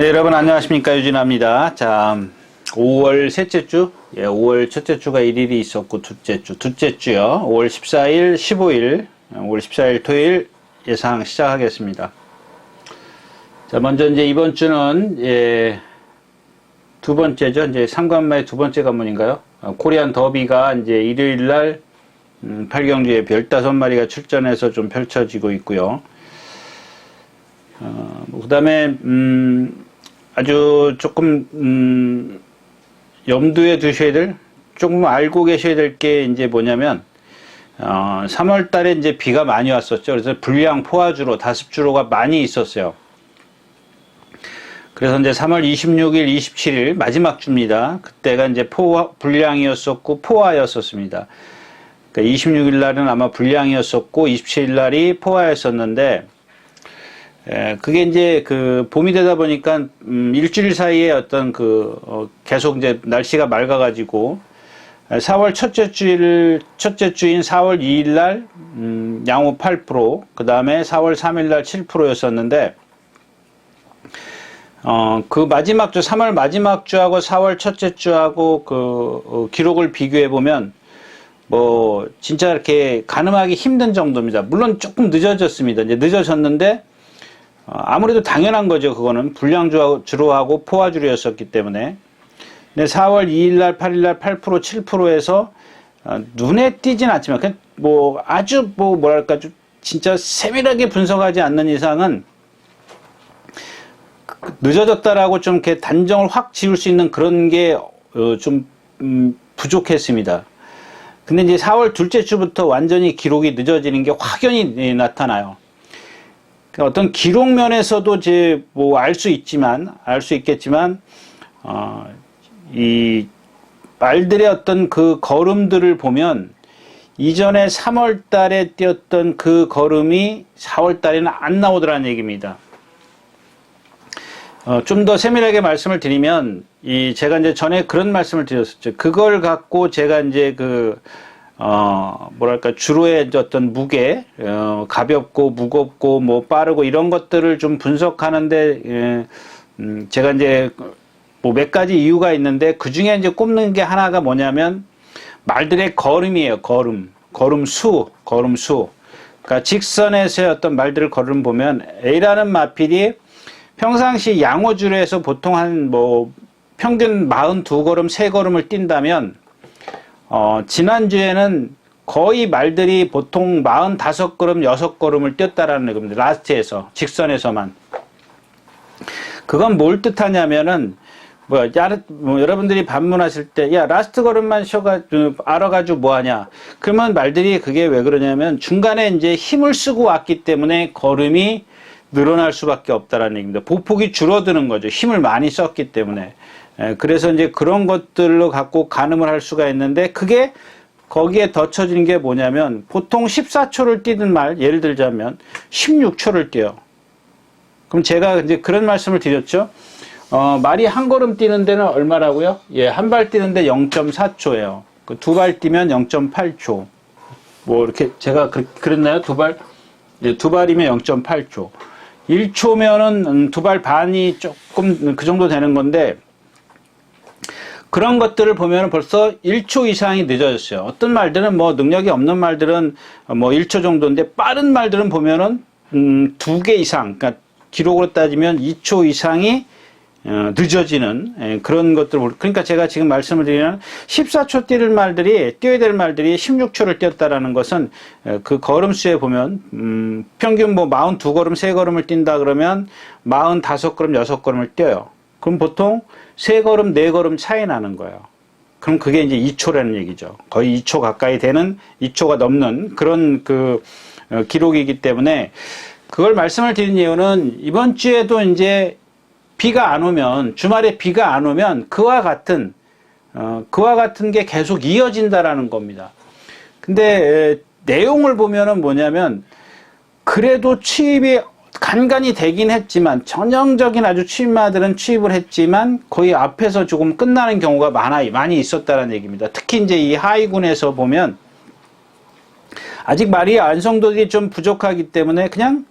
네, 여러분 안녕하십니까, 유진아입니다. 자, 5월 셋째 주, 5월 첫째 주가 1일이 있었고 둘째 주요. 5월 14일, 15일, 5월 14일 토요일 예상 시작하겠습니다. 자, 먼저 이제 이번 주는 두 번째죠. 이제 상관마의 두 번째 관문인가요? 코리안 더비가 이제 일요일 날 8경기에 15마리가 출전해서 좀 펼쳐지고 있고요. 그 다음에, 아주 조금, 염두에 두셔야 될, 조금 알고 계셔야 될 게 이제 뭐냐면, 3월 달에 이제 비가 많이 왔었죠. 그래서 불량 포화주로, 다습주로가 많이 있었어요. 그래서 이제 3월 26일, 27일, 마지막 주입니다. 그때가 이제 불량이었었고, 포화였었습니다. 그러니까 26일 날은 아마 불량이었었고, 27일 날이 포화였었는데, 그게 이제 봄이 되다 보니까 일주일 사이에 어떤 계속 이제 날씨가 맑아가지고 4월 첫째 주인 4월 2일 날 양호 8%, 그 다음에 4월 3일 날 7%였었는데 그 마지막 주 3월 마지막 주하고 4월 첫째 주하고 기록을 비교해 보면 뭐 진짜 이렇게 가늠하기 힘든 정도입니다. 물론 조금 늦어졌습니다. 이제 늦어졌는데 아무래도 당연한 거죠. 그거는 불량주로 하고 포화주로였었기 때문에. 근데 4월 2일 날, 8일 날 8%, 7%에서 눈에 띄진 않지만 그냥 뭐 아주 뭐랄까 좀 진짜 세밀하게 분석하지 않는 이상은 늦어졌다라고 좀 이렇게 단정을 확 지을 수 있는 그런 게 좀 부족했습니다. 근데 이제 4월 둘째 주부터 완전히 기록이 늦어지는 게 확연히 나타나요. 어떤 기록면에서도 이제 뭐 알 수 있겠지만, 이 말들의 어떤 그 걸음들을 보면 이전에 3월 달에 띄었던 그 걸음이 4월 달에는 안 나오더라는 얘기입니다. 좀 더 세밀하게 말씀을 드리면, 제가 이제 전에 그런 말씀을 드렸었죠. 그걸 갖고 제가 이제 뭐랄까, 주로의 어떤 무게, 가볍고, 무겁고, 뭐, 빠르고, 이런 것들을 좀 분석하는데, 제가 이제, 뭐, 몇 가지 이유가 있는데, 그 중에 이제 꼽는 게 하나가 뭐냐면, 말들의 걸음이에요, 걸음. 걸음수. 그러니까 직선에서의 어떤 말들을 걸음 보면, A라는 마필이 평상시 양호주로 해서 보통 평균 42걸음, 3걸음을 뛴다면, 지난주에는 거의 말들이 보통 45걸음, 6걸음을 뛰었다라는 겁니다. 라스트에서, 직선에서만. 그건 뭘 뜻하냐면은, 여러분들이 반문하실 때, 야, 라스트 걸음만 알아가지고 뭐하냐. 그러면 말들이 그게 왜 그러냐면, 중간에 이제 힘을 쓰고 왔기 때문에 걸음이 늘어날 수밖에 없다라는 얘기입니다. 보폭이 줄어드는 거죠. 힘을 많이 썼기 때문에. 그래서 이제 그런 것들로 갖고 가늠을 할 수가 있는데, 그게 거기에 덧쳐지는 게 뭐냐면, 보통 14초를 뛰는 말, 예를 들자면 16초를 뛰어요. 그럼 제가 이제 그런 말씀을 드렸죠. 말이 한 걸음 뛰는 데는 얼마라고요? 한 발 뛰는데 0.4초예요. 두 발 뛰면 0.8초. 뭐 이렇게 제가 그랬나요? 두 발이면 0.8초. 1초면은 두 발 반이 조금 그 정도 되는 건데, 그런 것들을 보면 벌써 1초 이상이 늦어졌어요. 어떤 말들은 능력이 없는 말들은 1초 정도인데, 빠른 말들은 보면은 2개 이상, 그러니까 기록으로 따지면 2초 이상이 늦어지는 그런 것들. 그러니까 제가 지금 말씀을 드리는 14초 뛰어야 될 말들이 16초를 뛰었다라는 것은 그 걸음수에 보면 평균 42걸음, 3걸음을 뛴다 그러면 45걸음, 6걸음을 뛰어요. 그럼 보통 3걸음, 4걸음 차이 나는 거예요. 그럼 그게 이제 2초라는 얘기죠. 거의 2초 가까이 되는, 2초가 넘는 그런 기록이기 때문에, 그걸 말씀을 드린 이유는 이번 주에도 이제 비가 안 오면, 주말에 비가 안 오면 그와 같은 게 계속 이어진다라는 겁니다. 근데 내용을 보면은 뭐냐면, 그래도 취입이 간간히 되긴 했지만, 전형적인 아주 취입마들은 취입을 했지만 거의 앞에서 조금 끝나는 경우가 많이 있었다는 얘기입니다. 특히 이제 이 하위군에서 보면 아직 말이 완성도들이 좀 부족하기 때문에 그냥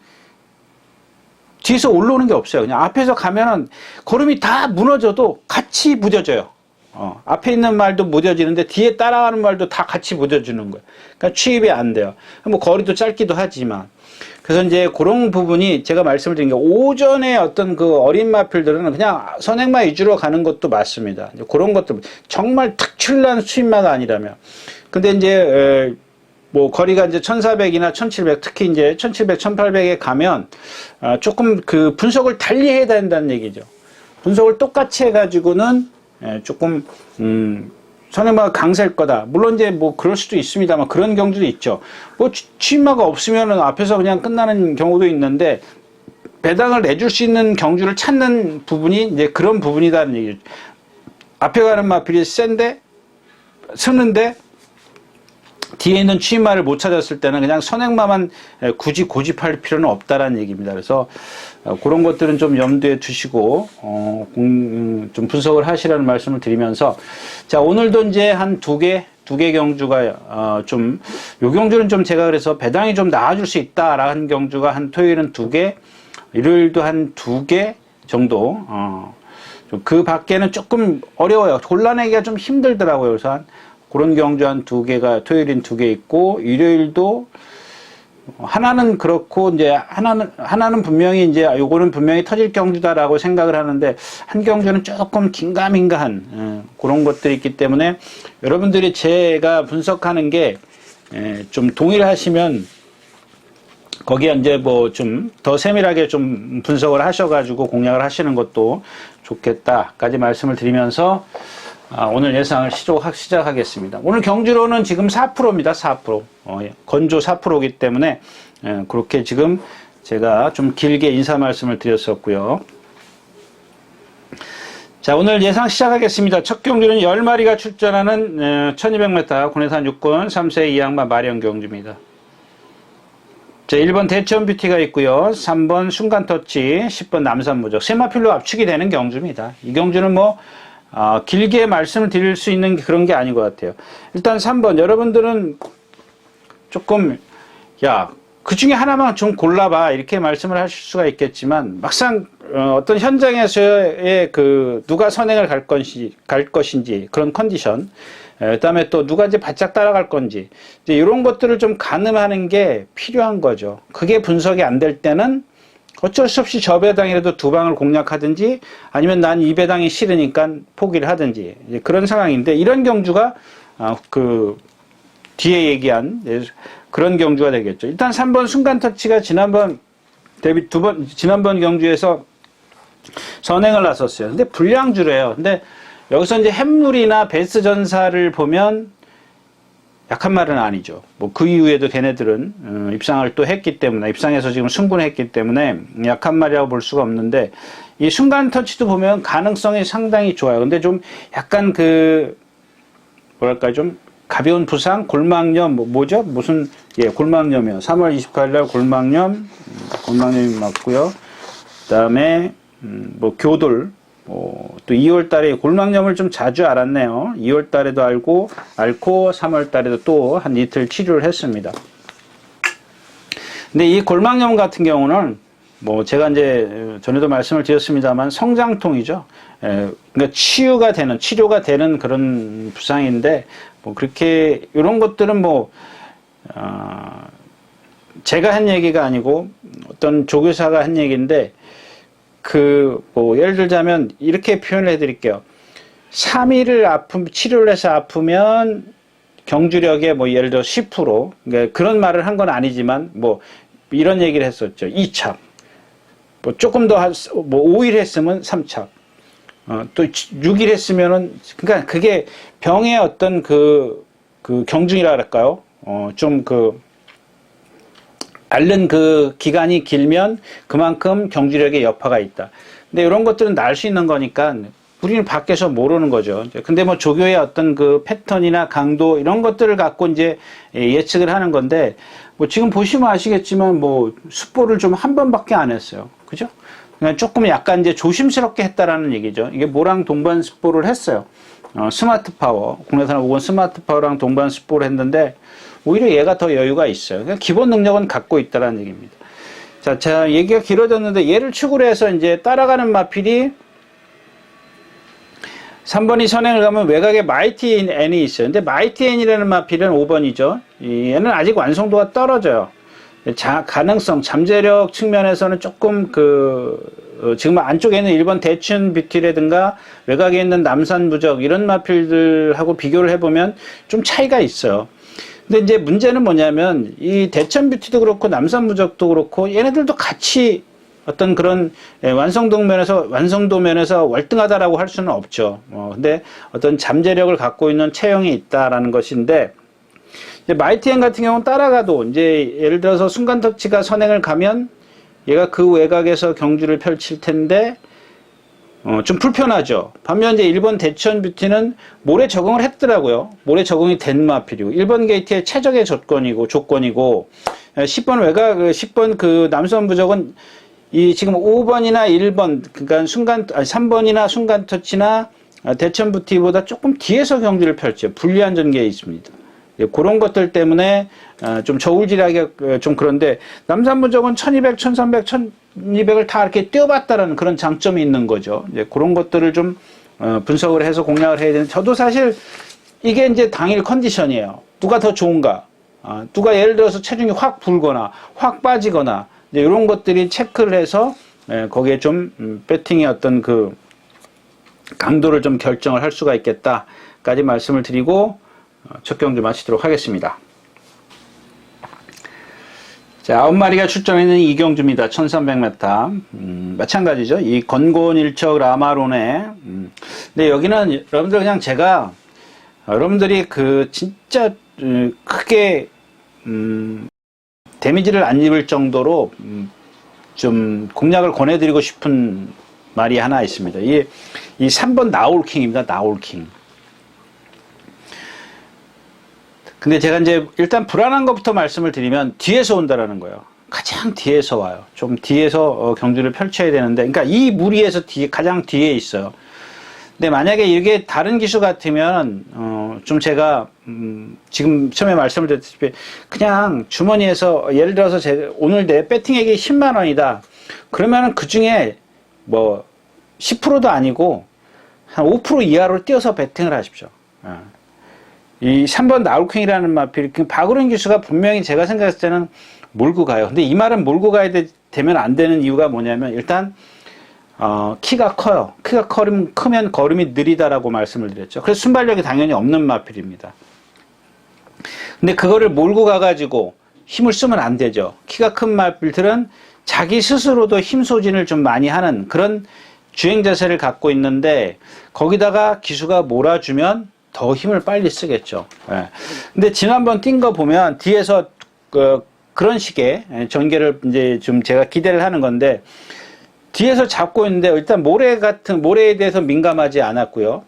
뒤에서 올라오는 게 없어요. 그냥 앞에서 가면은 걸음이 다 무너져도 같이 무뎌져요. 앞에 있는 말도 무뎌지는데 뒤에 따라가는 말도 다 같이 무뎌주는 거예요. 그러니까 취입이 안 돼요. 뭐 거리도 짧기도 하지만. 그래서 이제 그런 부분이 제가 말씀을 드린 게 오전에 어떤 그 어린 마필들은 그냥 선행마 위주로 가는 것도 맞습니다. 이제 그런 것들 정말 특출난 수입마가 아니라면. 근데 이제 뭐 거리가 이제 1400이나 1700 특히 이제 1700, 1800에 가면 조금 그 분석을 달리 해야 된다는 얘기죠. 분석을 똑같이 해가지고는 조금 선행마가 강세일 거다. 물론 이제 뭐 그럴 수도 있습니다만 그런 경주도 있죠. 뭐 취입마가 없으면은 앞에서 그냥 끝나는 경우도 있는데 배당을 내줄 수 있는 경주를 찾는 부분이 이제 그런 부분이다는 얘기죠. 앞에 가는 마필이 센데 서는데 뒤에 있는 취입마를 못 찾았을 때는 그냥 선행마만 굳이 고집할 필요는 없다라는 얘기입니다. 그래서 그런 것들은 좀 염두에 두시고 좀 분석을 하시라는 말씀을 드리면서 자 오늘도 이제 한 두 개 경주가 요 경주는 좀 제가 그래서 배당이 좀 나아질 수 있다라는 경주가 한 토요일은 2개, 일요일도 한 2개 정도 그 밖에는 조금 어려워요. 골라내기가 좀 힘들더라고요. 그래서 그런 경주 한 2개가 토요일인 2개 있고 일요일도 하나는 그렇고 이제 하나는 분명히 이제 요거는 분명히 터질 경주다라고 생각을 하는데 한 경주는 조금 긴가민가한 그런 것들이 있기 때문에 여러분들이 제가 분석하는 게 좀 동일하시면 거기에 이제 뭐 좀 더 세밀하게 좀 분석을 하셔가지고 공략을 하시는 것도 좋겠다까지 말씀을 드리면서 오늘 예상을 시작하겠습니다. 오늘 경주로는 지금 4%입니다. 4%. 건조 4%이기 때문에 그렇게 지금 제가 좀 길게 인사 말씀을 드렸었고요. 자, 오늘 예상 시작하겠습니다. 첫 경주는 10마리가 출전하는 1200m 군해산 6권 3세 2양마 마령 경주입니다. 자, 1번 대천 뷰티가 있고요. 3번 순간터치, 10번 남산무적. 세마필로 압축이 되는 경주입니다. 이 경주는 뭐 길게 말씀을 드릴 수 있는 그런 게 아닌 것 같아요. 일단 3번 여러분들은 조금 그 중에 하나만 좀 골라봐 이렇게 말씀을 하실 수가 있겠지만 막상 어떤 현장에서의 그 누가 선행을 갈 것인지 그런 컨디션, 그다음에 또 누가 이제 바짝 따라갈 건지 이제 이런 것들을 좀 가늠하는 게 필요한 거죠. 그게 분석이 안 될 때는 어쩔 수 없이 저 배당이라도 2방을 공략하든지 아니면 난 이 배당이 싫으니까 포기를 하든지 이제 그런 상황인데 이런 경주가 그 뒤에 얘기한 그런 경주가 되겠죠. 일단 3번 순간터치가 지난번 경주에서 선행을 나섰어요. 근데 불량주래요. 근데 여기서 이제 햇물이나 베스전사를 보면 약한 말은 아니죠. 뭐 그 이후에도 걔네들은 입상을 또 했기 때문에 입상해서 지금 승부를 했기 때문에 약한 말이라고 볼 수가 없는데 이 순간 터치도 보면 가능성이 상당히 좋아요. 근데 좀 약간 그 뭐랄까 좀 가벼운 부상, 골막염 뭐죠? 무슨 골막염이요. 3월 28일 날 골막염이 맞고요. 그다음에 뭐 교돌 또 2월 달에 골막염을 좀 자주 알았네요. 2월 달에도 앓고 3월 달에도 또 한 이틀 치료를 했습니다. 근데 이 골막염 같은 경우는 뭐 제가 이제 전에도 말씀을 드렸습니다만 성장통이죠. 그러니까 치료가 되는 그런 부상인데 뭐 그렇게 이런 것들은 뭐 제가 한 얘기가 아니고 어떤 조교사가 한 얘기인데 뭐 예를 들자면 이렇게 표현을 해드릴게요. 3일을 치료를 해서 아프면 경주력의 뭐 예를 들어 10% 그러니까 그런 말을 한 건 아니지만 뭐 이런 얘기를 했었죠. 2차 뭐 조금 더 뭐 5일 했으면 3차 또 6일 했으면은 그러니까 그게 병의 어떤 그 경중이라 할까요? 좀 앓는 그 기간이 길면 그만큼 경주력의 여파가 있다. 근데 이런 것들은 날 수 있는 거니까 우리는 밖에서 모르는 거죠. 근데 뭐 조교의 어떤 그 패턴이나 강도 이런 것들을 갖고 이제 예측을 하는 건데 뭐 지금 보시면 아시겠지만 뭐 숫보를 좀 한 번밖에 안 했어요. 그죠? 그냥 조금 약간 이제 조심스럽게 했다라는 얘기죠. 이게 모랑 동반 숫보를 했어요. 스마트 파워, 국내산 5권 스마트 파워랑 동반 숫보를 했는데 오히려 얘가 더 여유가 있어요. 그러니까 기본 능력은 갖고 있다라는 얘기입니다. 자, 얘기가 길어졌는데 얘를 축으로 해서 이제 따라가는 마필이 3번이 선행을 가면 외곽에 마이티 N이 있어요. 근데 마이티 N이라는 마필은 5번이죠. 얘는 아직 완성도가 떨어져요. 가능성, 잠재력 측면에서는 조금 지금 안쪽에 있는 1번 대춘 뷰티라든가 외곽에 있는 남산 무적 이런 마필들하고 비교를 해보면 좀 차이가 있어요. 근데 이제 문제는 뭐냐면 이 대천 뷰티도 그렇고 남산 무적도 그렇고 얘네들도 같이 어떤 그런 완성도 면에서 월등하다라고 할 수는 없죠. 근데 어떤 잠재력을 갖고 있는 체형이 있다라는 것인데 마이티엔 같은 경우는 따라가도 이제 예를 들어서 순간 터치가 선행을 가면 얘가 그 외곽에서 경주를 펼칠 텐데 좀 불편하죠. 반면 이제 1번 대천 뷰티는 모래 적응을 했더라고요. 모래 적응이 된 마필이고 1번 게이트의 최적의 조건이고 10번 외곽 10번 그 남선 부적은 이 지금 5번이나 1번 그러니까 3번이나 순간 터치나 대천 뷰티보다 조금 뒤에서 경주를 펼쳐요. 불리한 전개에 있습니다. 그런 것들 때문에 좀 저울질하기 좀 그런데 남산 부적은 1200, 1300, 1200을 다 이렇게 뛰어봤다라는 그런 장점이 있는 거죠. 이제 그런 것들을 좀 분석을 해서 공략을 해야 되는데 저도 사실 이게 이제 당일 컨디션이에요. 누가 더 좋은가? 누가 예를 들어서 체중이 확 불거나 확 빠지거나 이제 이런 것들이 체크를 해서 거기에 좀 배팅의 어떤 그 강도를 좀 결정을 할 수가 있겠다까지 말씀을 드리고 첫 경주 마치도록 하겠습니다. 자, 9마리가 출전했는 이 경주입니다. 1300m. 마찬가지죠. 이 건곤일척 라마론에. 근데 여기는 여러분들 그냥 제가 여러분들이 진짜 크게 데미지를 안 입을 정도로 좀 공략을 권해드리고 싶은 말이 하나 있습니다. 이 3번 나올킹입니다. 나올킹. 근데 제가 이제 일단 불안한 것부터 말씀을 드리면 뒤에서 온다라는 거예요. 가장 뒤에서 와요. 좀 뒤에서 경주를 펼쳐야 되는데, 그러니까 이 무리에서 가장 뒤에 있어요. 근데 만약에 이게 다른 기수 같으면 좀 제가 지금 처음에 말씀을 드렸다시피 그냥 주머니에서 예를 들어서 오늘 내 배팅액이 10만 원이다. 그러면은 그 중에 뭐 10%도 아니고 한 5% 이하로 띄어서 배팅을 하십시오. 이 3번 나울킹이라는 마필, 박우른 기수가 분명히 제가 생각했을 때는 몰고 가요. 근데 이 말은 몰고 가야 되면 안 되는 이유가 뭐냐면 일단 키가 커요. 키가 크면 걸음이 느리다라고 말씀을 드렸죠. 그래서 순발력이 당연히 없는 마필입니다. 근데 그거를 몰고 가가지고 힘을 쓰면 안 되죠. 키가 큰 마필들은 자기 스스로도 힘 소진을 좀 많이 하는 그런 주행 자세를 갖고 있는데 거기다가 기수가 몰아주면 더 힘을 빨리 쓰겠죠. 예. 근데 지난번 뛴 거 보면 뒤에서 그런 식의 전개를 이제 좀 제가 기대를 하는 건데 뒤에서 잡고 있는데 일단 모래에 대해서 민감하지 않았고요.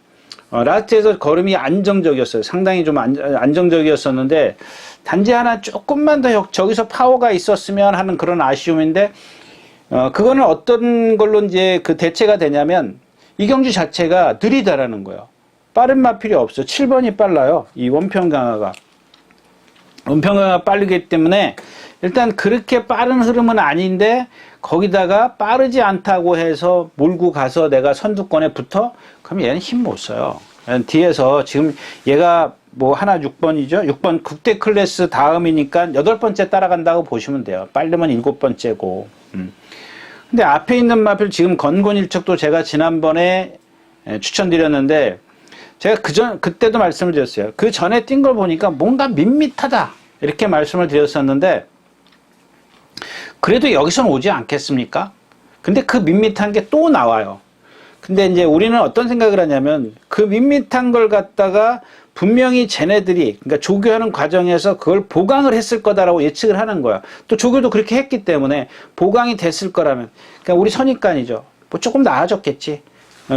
라스트에서 걸음이 안정적이었어요. 상당히 좀 안정적이었었는데 단지 하나 조금만 더 저기서 파워가 있었으면 하는 그런 아쉬움인데 그거는 어떤 걸로 이제 그 대체가 되냐면 이 경주 자체가 느리다라는 거예요. 빠른 마필이 없어. 7번이 빨라요. 이 원평 강화가 빠르기 때문에 일단 그렇게 빠른 흐름은 아닌데 거기다가 빠르지 않다고 해서 몰고 가서 내가 선두권에 붙어? 그럼 얘는 힘 못 써요. 뒤에서 지금 얘가 뭐 하나 6번이죠. 6번 국대 클래스 다음이니까 8번째 따라간다고 보시면 돼요. 빠르면 7번째고. 근데 앞에 있는 마필 지금 건곤일척도 제가 지난번에 추천드렸는데 제가 그때도 말씀을 드렸어요. 그 전에 뛴 걸 보니까 뭔가 밋밋하다. 이렇게 말씀을 드렸었는데, 그래도 여기선 오지 않겠습니까? 근데 그 밋밋한 게 또 나와요. 근데 이제 우리는 어떤 생각을 하냐면, 그 밋밋한 걸 갖다가 분명히 쟤네들이, 그러니까 조교하는 과정에서 그걸 보강을 했을 거다라고 예측을 하는 거야. 또 조교도 그렇게 했기 때문에 보강이 됐을 거라면, 그러니까 우리 선입관이죠. 뭐 조금 나아졌겠지.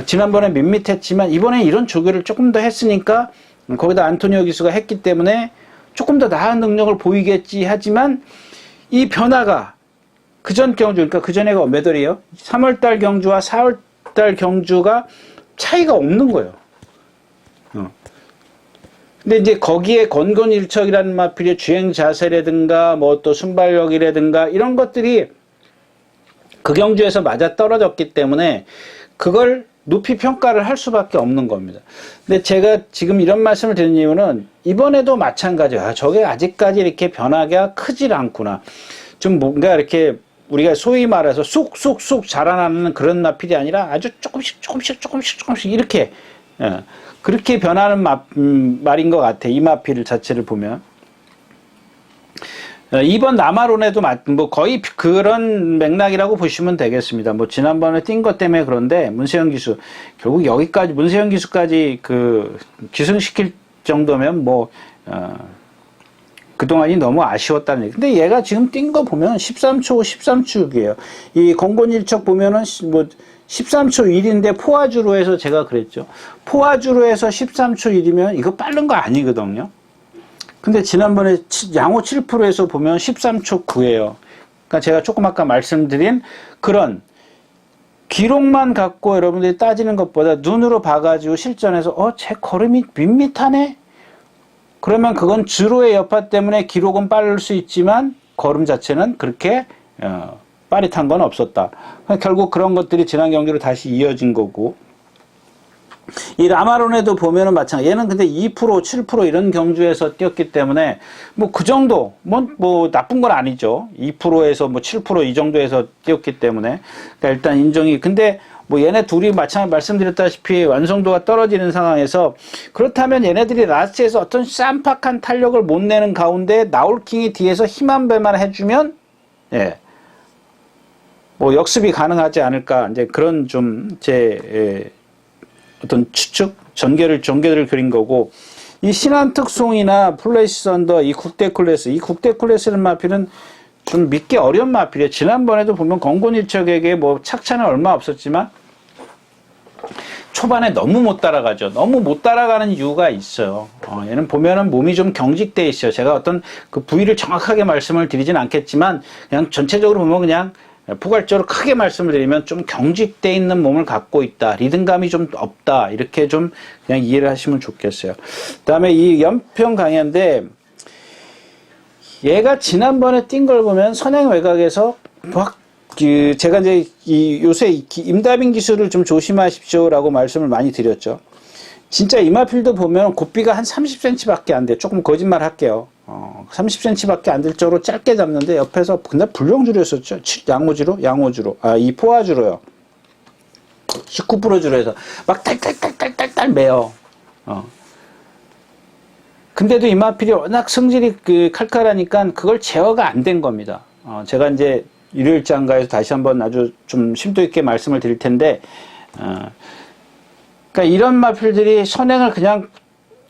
지난번에 밋밋했지만 이번에 이런 조교를 조금 더 했으니까 거기다 안토니오 기수가 했기 때문에 조금 더 나은 능력을 보이겠지 하지만 이 변화가 그전 경주, 그러니까 그전에가 몇 월이에요? 3월달 경주와 4월달 경주가 차이가 없는 거예요. 근데 이제 거기에 건곤일척이라는 마필의 주행 자세라든가 뭐 또 순발력이라든가 이런 것들이 그 경주에서 맞아 떨어졌기 때문에 그걸 높이 평가를 할 수밖에 없는 겁니다. 근데 제가 지금 이런 말씀을 드린 이유는 이번에도 마찬가지야. 저게 아직까지 이렇게 변화가 크질 않구나. 좀 뭔가 이렇게 우리가 소위 말해서 쑥쑥쑥 자라나는 그런 마필이 아니라 아주 조금씩 이렇게 그렇게 변하는 말인 것 같아. 이 마필 자체를 보면. 이번 남아론에도 뭐 거의 그런 맥락이라고 보시면 되겠습니다. 뭐 지난번에 뛴 것 때문에 그런데 문세영 기수 결국 여기까지 문세영 기수까지 그 기승시킬 정도면 뭐 그동안이 너무 아쉬웠다는 얘기. 근데 얘가 지금 뛴 거 보면 13초 13축이에요. 이 공곤일척 보면은 뭐 13초 1인데 포화주로 해서 제가 그랬죠. 포화주로 해서 13초 1이면 이거 빠른 거 아니거든요. 근데 지난번에 양호 7%에서 보면 13초 9예요. 그러니까 제가 조금 아까 말씀드린 그런 기록만 갖고 여러분들이 따지는 것보다 눈으로 봐가지고 실전에서 제 걸음이 밋밋하네? 그러면 그건 주로의 여파 때문에 기록은 빠를 수 있지만 걸음 자체는 그렇게 빠릿한 건 없었다. 결국 그런 것들이 지난 경기로 다시 이어진 거고 이 라마론에도 보면은 마찬가지. 얘는 근데 2%, 7% 이런 경주에서 뛰었기 때문에 뭐 그 정도 뭐 나쁜 건 아니죠. 2%에서 뭐 7% 이 정도에서 뛰었기 때문에 그러니까 일단 인정이. 근데 뭐 얘네 둘이 마찬가지 말씀드렸다시피 완성도가 떨어지는 상황에서 그렇다면 얘네들이 라스트에서 어떤 쌈박한 탄력을 못 내는 가운데 나홀킹이 뒤에서 힘 한 배만 해주면 뭐 역습이 가능하지 않을까. 이제 그런 좀 제 어떤 추측, 전개를 그린 거고, 이 신한특송이나 플레이스 썬더, 이 국대 클래스라는 마필은 좀 믿기 어려운 마필이에요. 지난번에도 보면 건곤일척에게 뭐 착차는 얼마 없었지만, 초반에 너무 못 따라가죠. 너무 못 따라가는 이유가 있어요. 얘는 보면은 몸이 좀 경직돼 있어요. 제가 어떤 그 부위를 정확하게 말씀을 드리진 않겠지만, 그냥 전체적으로 보면 그냥 포괄적으로 크게 말씀을 드리면 좀 경직돼 있는 몸을 갖고 있다. 리듬감이 좀 없다. 이렇게 좀 그냥 이해를 하시면 좋겠어요. 그 다음에 이 연평 강야인데 얘가 지난번에 뛴 걸 보면 선행 외곽에서 막 제가 이제 요새 임다빈 기술을 좀 조심하십시오라고 말씀을 많이 드렸죠. 진짜 이마필도 보면 곱비가 한 30cm밖에 안 돼. 조금 거짓말 할게요. 30cm밖에 안 될 정도로 짧게 잡는데 옆에서 근데 불량주로였었죠. 양호주로? 이 포화주로요. 19%주로 해서 막 딸딸 매요. 근데도 이마필이 워낙 성질이 칼칼하니까 그걸 제어가 안 된 겁니다. 제가 이제 일요일장가에서 다시 한번 아주 좀 심도 있게 말씀을 드릴 텐데, 그러니까 이런 마필들이 선행을 그냥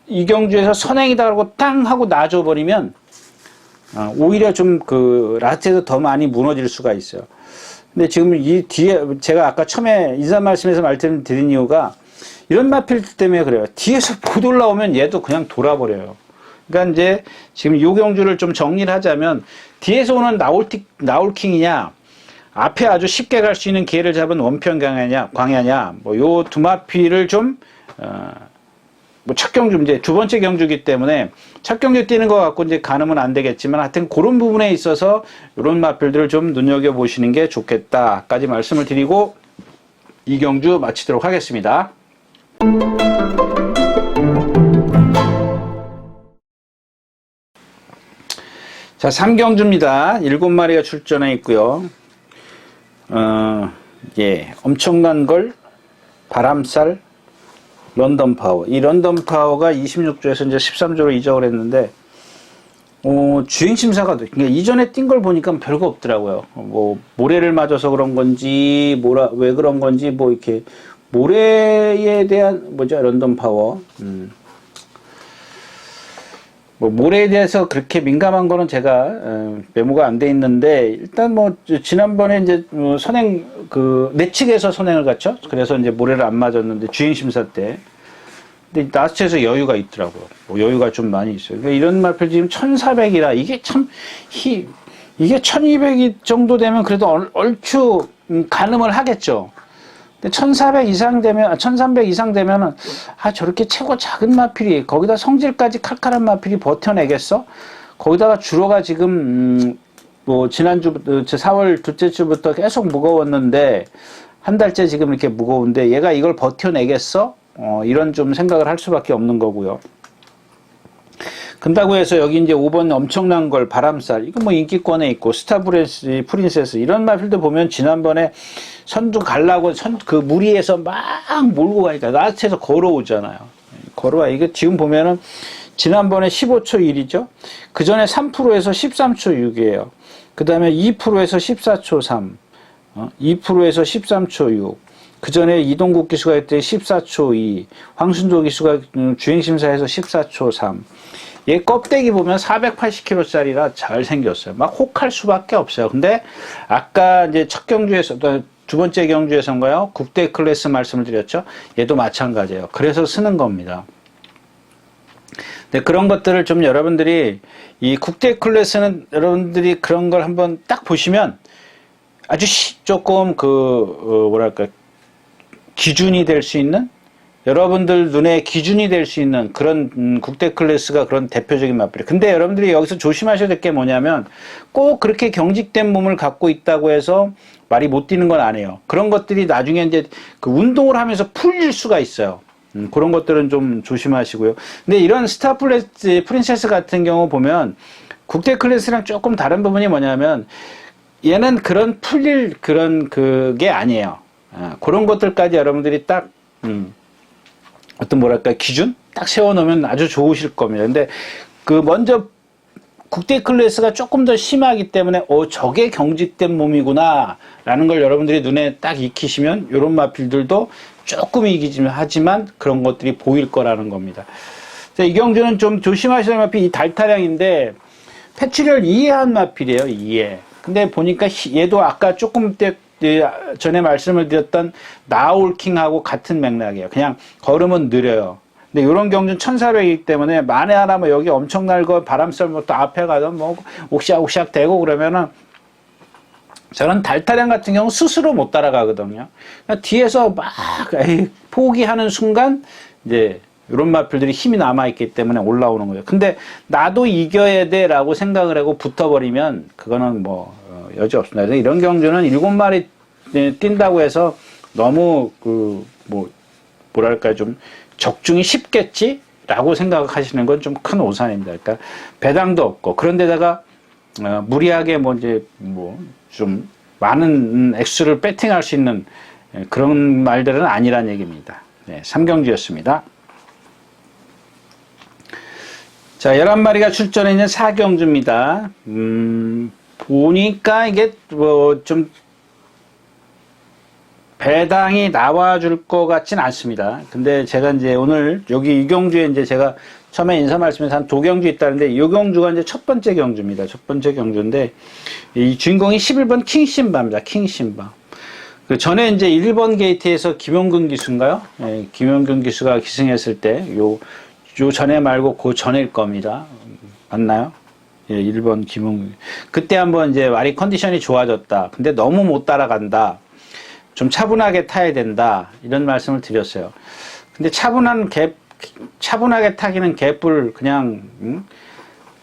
이경주에서 선행이다라고 땅 하고 놔줘버리면 오히려 좀 라스트에서 더 많이 무너질 수가 있어요. 근데 지금 이 뒤에 제가 아까 처음에 인사 말씀에서 말씀드린 이유가 이런 마필 때문에 그래요. 뒤에서 못 올라오면 얘도 그냥 돌아버려요. 그러니까 이제 지금 이 경주를 좀 정리를 하자면 뒤에서 오는 나홀킹이냐 앞에 아주 쉽게 갈 수 있는 기회를 잡은 원평 광야냐 뭐 요 두 마필을 좀 뭐 첫 경주 이제 두 번째 경주기 때문에 첫 경주 뛰는 것 같고 이제 가늠은 안 되겠지만 하여튼 그런 부분에 있어서 이런 마필들을 좀 눈여겨 보시는 게 좋겠다까지 말씀을 드리고 이 경주 마치도록 하겠습니다. 자, 3경주입니다. 7마리가 출전해 있고요. 엄청난 걸 바람살 런던 파워. 이 런던 파워가 26조에서 이제 13조로 이적을 했는데, 주행 심사가, 그러니까 이전에 뛴 걸 보니까 별거 없더라고요. 뭐, 모래를 맞아서 그런 건지, 왜 그런 건지, 뭐, 이렇게, 모래에 대한, 런던 파워. 뭐, 모래에 대해서 그렇게 민감한 거는 제가, 메모가 안 돼 있는데, 일단 뭐, 지난번에 이제, 선행, 내측에서 선행을 갔죠? 그래서 이제 모래를 안 맞았는데, 주행심사 때. 근데 라스트에서 여유가 있더라고요. 뭐 여유가 좀 많이 있어요. 그러니까 이런 마필 지금 1400이라, 이게 참, 이게 1200 정도 되면 그래도 얼추, 가늠을 하겠죠. 근데 1400 이상 되면, 1300 이상 되면은, 저렇게 최고 작은 마필이, 거기다 성질까지 칼칼한 마필이 버텨내겠어? 거기다가 주로가 지금, 뭐 지난주부터 4월 둘째 주부터 계속 무거웠는데 한 달째 지금 이렇게 무거운데 얘가 이걸 버텨내겠어? 이런 좀 생각을 할 수밖에 없는 거고요. 근다고 해서 여기 이제 5번 엄청난 걸 바람살 이거 뭐 인기권에 있고 프린세스 이런 마필도 보면 지난번에 선두 갈라고 그 무리에서 막 몰고 가니까 라스트에서 걸어오잖아요. 걸어와. 이게 지금 보면은 지난번에 15초 1이죠. 그 전에 3%에서 13초 6이에요. 그 다음에 2%에서 14초 3, 2%에서 13초 6. 그 전에 이동국 기수가 했더니 14초 2, 황순조 기수가 주행심사에서 14초 3. 얘 껍데기 보면 480kg짜리라 잘 생겼어요. 막 혹할 수밖에 없어요. 근데 아까 이제 첫 경주에서, 두 번째 경주에서인가요? 국대 클래스 말씀을 드렸죠. 얘도 마찬가지예요. 그래서 쓰는 겁니다. 근데 그런 것들을 좀 여러분들이 이 국대 클래스는 여러분들이 그런 걸 한번 딱 보시면 아주 조금 뭐랄까 기준이 될 수 있는 여러분들 눈에 기준이 될 수 있는 그런 국대 클래스가 그런 대표적인 마필이에요. 근데 여러분들이 여기서 조심하셔야 될 게 뭐냐면 꼭 그렇게 경직된 몸을 갖고 있다고 해서 말이 못 뛰는 건 아니에요. 그런 것들이 나중에 이제 그 운동을 하면서 풀릴 수가 있어요. 그런 것들은 좀 조심하시고요. 근데 이런 스타 프린세스 같은 경우 보면 국대 클래스랑 조금 다른 부분이 뭐냐면 얘는 그런 풀릴 그런 그게 아니에요. 그런 것들까지 여러분들이 딱 어떤 뭐랄까 기준 딱 세워놓으면 아주 좋으실 겁니다. 근데 그 먼저 국대 클래스가 조금 더 심하기 때문에 저게 경직된 몸이구나 라는 걸 여러분들이 눈에 딱 익히시면 이런 마필들도 조금 이기지만 하지만 그런 것들이 보일 거라는 겁니다. 이 경주는 좀 조심하셔야 할 마필 이 달타량인데 패치를 이해한 마필이에요. 이해. 근데 보니까 얘도 아까 조금 전에 말씀을 드렸던 나올킹하고 같은 맥락이에요. 그냥 걸으면 느려요. 근데 이런 경주는 1400이기 때문에 만에 하나 뭐 여기 엄청난 거 바람 썰면 또 앞에 가던 뭐 옥시ạc 되고 그러면은 저는 달타량 같은 경우 스스로 못 따라가거든요. 그러니까 뒤에서 막 포기하는 순간 이제 이런 마필들이 힘이 남아있기 때문에 올라오는 거예요. 근데 나도 이겨야 돼 라고 생각을 하고 붙어버리면 그거는 뭐 여지 없습니다. 그래서 이런 경주는 7마리 뛴다고 해서 너무 뭐랄까 좀 적중이 쉽겠지? 라고 생각하시는 건 좀 큰 오산입니다. 그러니까 배당도 없고 그런데다가 무리하게 좀 많은 액수를 배팅할 수 있는 그런 말들은 아니란 얘기입니다. 네, 3경주였습니다. 자, 11마리가 출전해 있는 4경주입니다. 보니까 이게 좀 배당이 나와줄 것 같진 않습니다. 근데 제가 이제 오늘 여기 이 경주에 이제 제가 처음에 인사 말씀에서 한 2경주 있다는데 이 경주가 이제 첫 번째 경주입니다. 첫 번째 경주인데 이 주인공이 11번 킹신바입니다. 킹신바. 그 전에 이제 1번 게이트에서 김용근 기수인가요? 네, 김용근 기수가 기승했을 때 요 전에 말고 그 전일 겁니다. 맞나요? 예, 1번 김용근. 그때 한번 이제 말이 컨디션이 좋아졌다. 근데 너무 못 따라간다. 좀 차분하게 타야 된다. 이런 말씀을 드렸어요. 근데 차분하게 타기는 개뿔 그냥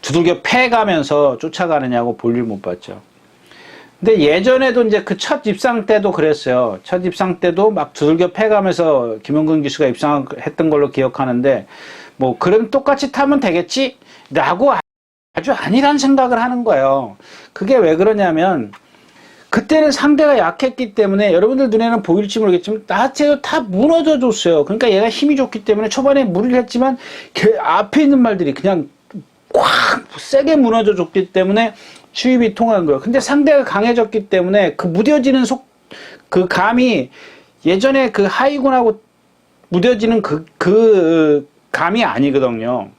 두들겨 패가면서 쫓아가느냐고 볼일 못 봤죠. 근데 예전에도 이제 그 첫 입상 때도 그랬어요. 첫 입상 때도 막 두들겨 패가면서 김용근 기수가 입상했던 걸로 기억하는데 뭐 그럼 똑같이 타면 되겠지? 라고 아주 아니란 생각을 하는 거예요. 그게 왜 그러냐면 그때는 상대가 약했기 때문에 여러분들 눈에는 보일지 모르겠지만 나한테도 다 무너져 줬어요. 그러니까 얘가 힘이 좋기 때문에 초반에 무리를 했지만 앞에 있는 말들이 그냥 꽉 세게 무너져 줬기 때문에 추입이 통한 거예요. 근데 상대가 강해졌기 때문에 그 무뎌지는 그 감이 예전에 그 하이군하고 무뎌지는 그 감이 아니거든요.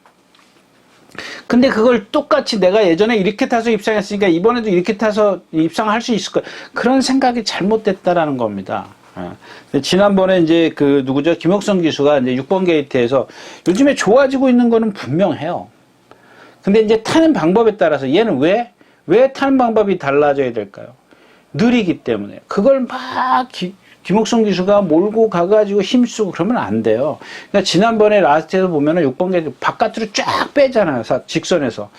근데 그걸 똑같이 내가 예전에 이렇게 타서 입상했으니까 이번에도 이렇게 타서 입상할 수 있을 거야. 그런 생각이 잘못됐다라는 겁니다. 지난번에 이제 누구죠? 김옥성 기수가 이제 6번 게이트에서 요즘에 좋아지고 있는 거는 분명해요. 근데 이제 타는 방법에 따라서 얘는 왜 타는 방법이 달라져야 될까요? 느리기 때문에. 그걸 막 김옥성 기수가 몰고 가가지고 힘쓰고 그러면 안 돼요. 그러니까 지난번에 라스트에서 보면은 6번 게이트 바깥으로 쫙 빼잖아요. 직선에서.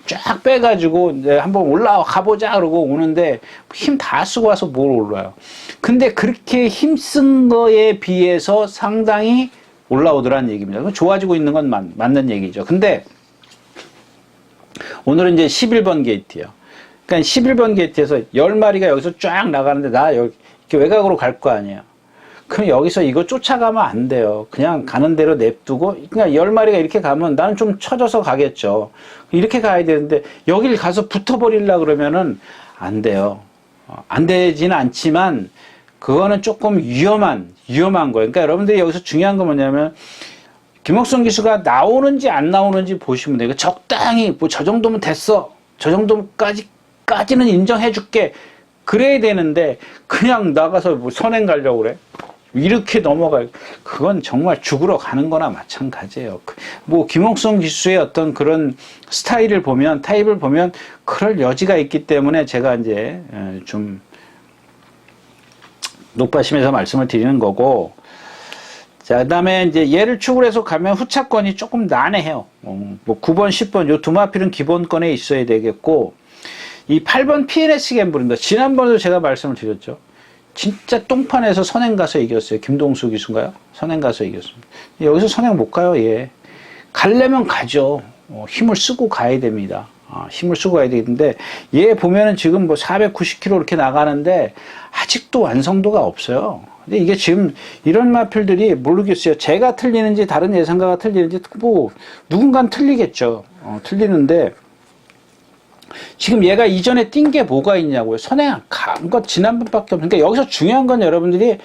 쫙 빼가지고 이제 한번 올라가 보자 그러고 오는데 힘 다 쓰고 와서 뭘 올라요. 근데 그렇게 힘쓴 거에 비해서 상당히 올라오더라는 얘기입니다. 좋아지고 있는 건 맞는 얘기죠. 근데 오늘은 이제 11번 게이트예요. 그러니까 11번 게이트에서 10마리가 여기서 쫙 나가는데 나 여기 이렇게 외곽으로 갈 거 아니에요. 그럼 여기서 이거 쫓아가면 안 돼요. 그냥 가는 대로 냅두고, 그러니까 10마리가 이렇게 가면 나는 좀 쳐져서 가겠죠. 이렇게 가야 되는데, 여길 가서 붙어버리려고 그러면은 안 돼요. 안 되지는 않지만, 그거는 조금 위험한 거예요. 그러니까 여러분들이 여기서 중요한 건 뭐냐면, 김옥성 기수가 나오는지 안 나오는지 보시면 돼요. 적당히, 뭐 저 정도면 됐어. 저 정도까지는 인정해줄게. 그래야 되는데, 그냥 나가서 뭐 선행 가려고 그래. 이렇게 넘어가요. 그건 정말 죽으러 가는 거나 마찬가지예요. 뭐 김옥성 기수의 어떤 그런 스타일을 보면, 타입을 보면 그럴 여지가 있기 때문에 제가 이제 좀 높아심에서 말씀을 드리는 거고, 자, 그 다음에 이제 얘를 축으로 해서 가면 후차권이 조금 난해해요. 뭐 9번, 10번 요 두 마필은 기본권에 있어야 되겠고, 이 8번 PNS 갬블입니다. 지난번에도 제가 말씀을 드렸죠. 진짜 똥판에서 선행 가서 이겼어요. 김동수 기수인가요? 선행 가서 이겼습니다. 여기서 선행 못 가요, 얘. 가려면 가죠. 힘을 쓰고 가야 됩니다. 힘을 쓰고 가야 되는데, 얘 보면은 지금 뭐 490km 이렇게 나가는데, 아직도 완성도가 없어요. 근데 이게 지금 이런 마필들이 모르겠어요. 제가 틀리는지 다른 예상가가 틀리는지, 뭐, 누군가는 틀리겠죠. 틀리는데, 지금 얘가 이전에 뛴 게 뭐가 있냐고요. 선행 간 것 지난번밖에 없으니까 여기서 중요한 건 여러분들이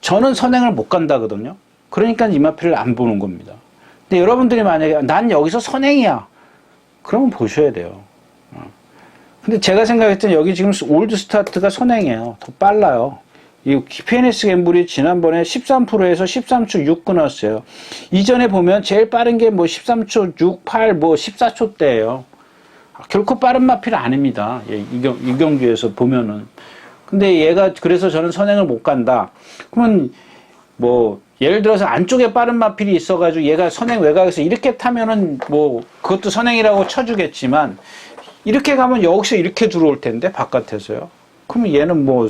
저는 선행을 못 간다거든요. 그러니까 이 마필을 안 보는 겁니다. 근데 여러분들이 만약에 난 여기서 선행이야. 그러면 보셔야 돼요. 근데 제가 생각했던 여기 지금 올드 스타트가 선행이에요. 더 빨라요. 이 PNS 갬블이 지난번에 13%에서 13초 6 끊었어요. 이전에 보면 제일 빠른 게 뭐 13초 6, 8, 뭐 14초대예요. 결코 빠른 마필 아닙니다. 예, 이 경기에서 보면은. 근데 얘가 그래서 저는 선행을 못 간다. 그러면 뭐 예를 들어서 안쪽에 빠른 마필이 있어가지고 얘가 선행 외곽에서 이렇게 타면은 뭐 그것도 선행이라고 쳐주겠지만 이렇게 가면 여기서 이렇게 들어올 텐데 바깥에서요. 그러면 얘는 뭐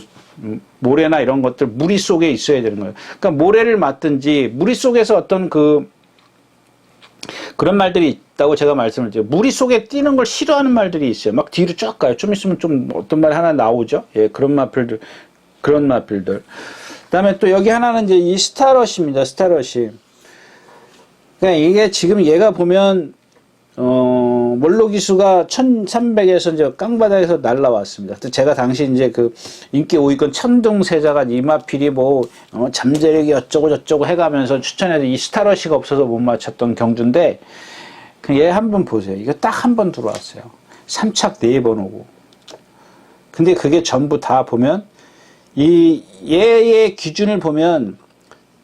모래나 이런 것들 무리 속에 있어야 되는 거예요. 그러니까 모래를 맞든지 무리 속에서 어떤 그런 말들이 있다고 제가 말씀을 드려요. 무리 속에 뛰는 걸 싫어하는 말들이 있어요. 막 뒤로 쫙 가요. 좀 있으면 좀 어떤 말 하나 나오죠. 예, 그런 마필들. 그 다음에 또 여기 하나는 이제 이 스타러시입니다. 스타러시. 그러니까 이게 지금 얘가 보면, 원로 기수가 1300에서 이제 깡바닥에서 날라왔습니다. 제가 당시 이제 그 인기 5위권 천둥세자가 이 마필이 뭐, 잠재력이 어쩌고 저쩌고 해가면서 추천해서 이 스타러시가 없어서 못 맞췄던 경주인데, 얘 한번 보세요. 이거 딱 한 번 들어왔어요. 3착 4번 오고. 근데 그게 전부 다 보면, 얘의 기준을 보면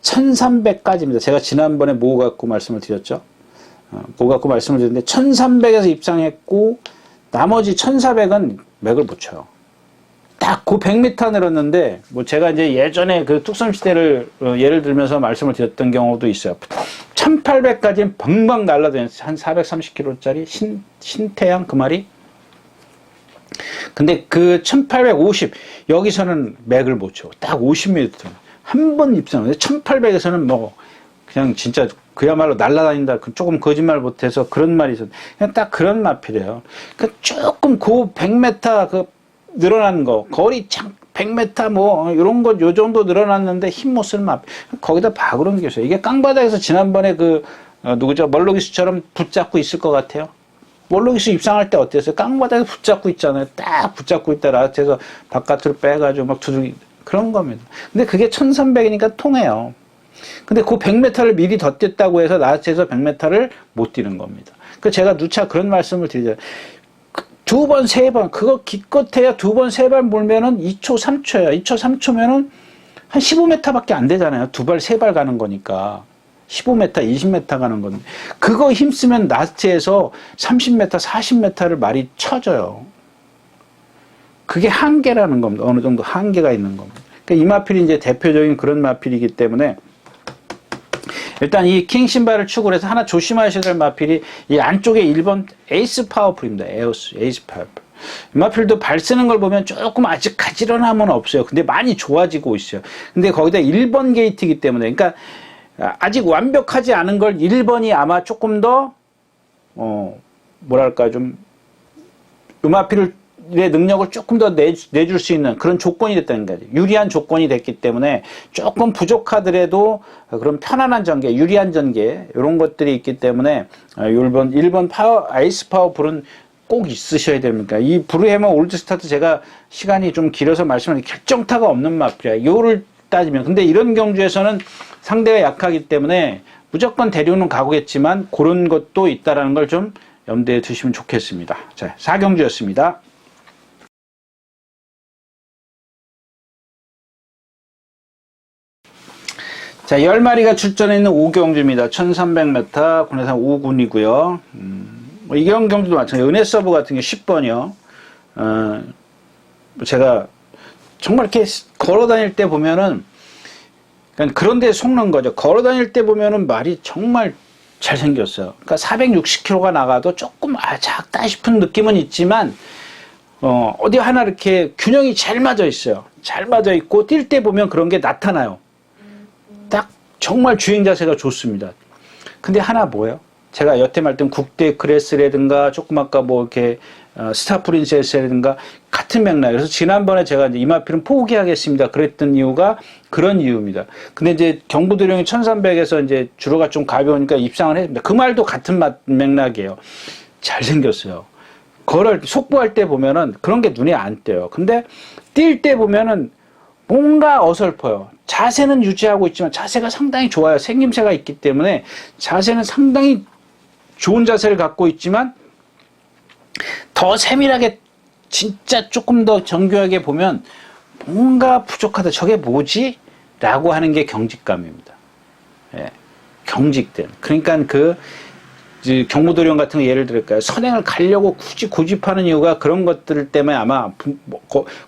1300까지입니다. 제가 지난번에 뭐 갖고 말씀을 드렸죠? 뭐 갖고 말씀을 드렸는데 1300에서 입상했고 나머지 1400은 맥을 못 쳐요. 딱 그 100m 늘었는데 뭐 제가 이제 예전에 그 뚝섬시대를 예를 들면서 말씀을 드렸던 경우도 있어요. 1800까지는 벙벙 날라다녔어요. 한 430km짜리 신태양 그 말이. 근데 그 1850 여기서는 맥을 못 쳐. 딱 50m 한 번 입상하는데 1800에서는 뭐 그냥 진짜 그야말로 날아다닌다. 조금 거짓말 못해서 그런 말이 있었는데 그냥 딱 그런 마필이에요. 그 조금 그 100m 그 늘어난 거 거리 참 100m 뭐 이런 거 요 정도 늘어났는데 힘 못 쓰는 마필. 거기다 박으로 이겼어요. 이게 깡바닥에서 지난번에 그 누구죠? 멀로기수처럼 붙잡고 있을 것 같아요. 멀로기수 입상할 때 어땠어요? 깡바닥에 붙잡고 있잖아요. 딱 붙잡고 있다 라트에서 바깥으로 빼가지고 막 두들기 그런 겁니다. 근데 그게 1300이니까 통해요. 근데 그 100m를 미리 더 뛰었다고 해서 라트에서 100m를 못 뛰는 겁니다. 그 제가 누차 그런 말씀을 드리잖아요. 두 번, 세 번, 그거 기껏해야 두 번, 세 번 몰면은 2초, 3초예요. 2초, 3초면은 한 15m밖에 안 되잖아요. 두 발, 세 발 가는 거니까. 15m, 20m 가는 건데. 그거 힘쓰면 라스트에서 30m, 40m를 말이 쳐져요. 그게 한계라는 겁니다. 어느 정도 한계가 있는 겁니다. 그러니까 이 마필이 이제 대표적인 그런 마필이기 때문에 일단 이 킹 신발을 축으로 해서 하나 조심하셔야 될 마필이 이 안쪽에 1번 에이스 파워풀입니다. 에이스 파워풀. 이 마필도 발 쓰는 걸 보면 조금 아직 가지런함은 없어요. 근데 많이 좋아지고 있어요. 근데 거기다 1번 게이트이기 때문에, 그러니까 아직 완벽하지 않은 걸 1번이 아마 조금 더 뭐랄까 좀 음압필의 능력을 조금 더 내줄 수 있는 그런 조건이 됐다는 거죠. 유리한 조건이 됐기 때문에 조금 부족하더라도 그런 편안한 전개, 유리한 전개 이런 것들이 있기 때문에 1번 아이스 파워풀은 꼭 있으셔야 됩니다. 이 브루헤머 올드스타도 제가 시간이 좀 길어서 말씀하는 결정타가 없는 마필이야. 요를 따지면. 근데 이런 경주에서는 상대가 약하기 때문에 무조건 대류는 가고겠지만 그런 것도 있다라는 걸 좀 염두에 두시면 좋겠습니다. 자, 4경주였습니다. 자, 10마리가 출전해 있는 5경주입니다. 1300m, 군해산 5군이고요. 이 경주도 마찬가지예요. 은혜 서브 같은 게 10번이요. 제가 정말 이렇게 걸어 다닐 때 보면은, 그런 데 속는 거죠. 걸어 다닐 때 보면은 말이 정말 잘생겼어요. 그러니까 460km가 나가도 조금, 작다 싶은 느낌은 있지만, 어디 하나 이렇게 균형이 잘 맞아 있어요. 잘 맞아 있고, 뛸 때 보면 그런 게 나타나요. 딱 정말 주행 자세가 좋습니다. 근데 하나 뭐예요? 제가 여태 말했던 국대 크레스라든가 조금 아까 뭐 이렇게 스타 프린세스라든가 같은 맥락. 그래서 지난번에 제가 이제 이마필은 포기하겠습니다. 그랬던 이유가 그런 이유입니다. 근데 이제 경부도령이 1300에서 이제 주로가 좀 가벼우니까 입상을 했습니다. 그 말도 같은 맥락이에요. 잘생겼어요. 속보할 때 보면은 그런 게 눈에 안 띄어요. 근데 뛸 때 보면은 뭔가 어설퍼요. 자세는 유지하고 있지만 자세가 상당히 좋아요. 생김새가 있기 때문에 자세는 상당히 좋은 자세를 갖고 있지만 더 세밀하게 진짜 조금 더 정교하게 보면 뭔가 부족하다. 저게 뭐지? 라고 하는 게 경직감입니다. 예, 경직된. 그러니까 경무도령 같은 거 예를 들을까요? 선행을 가려고 굳이 고집하는 이유가 그런 것들 때문에 아마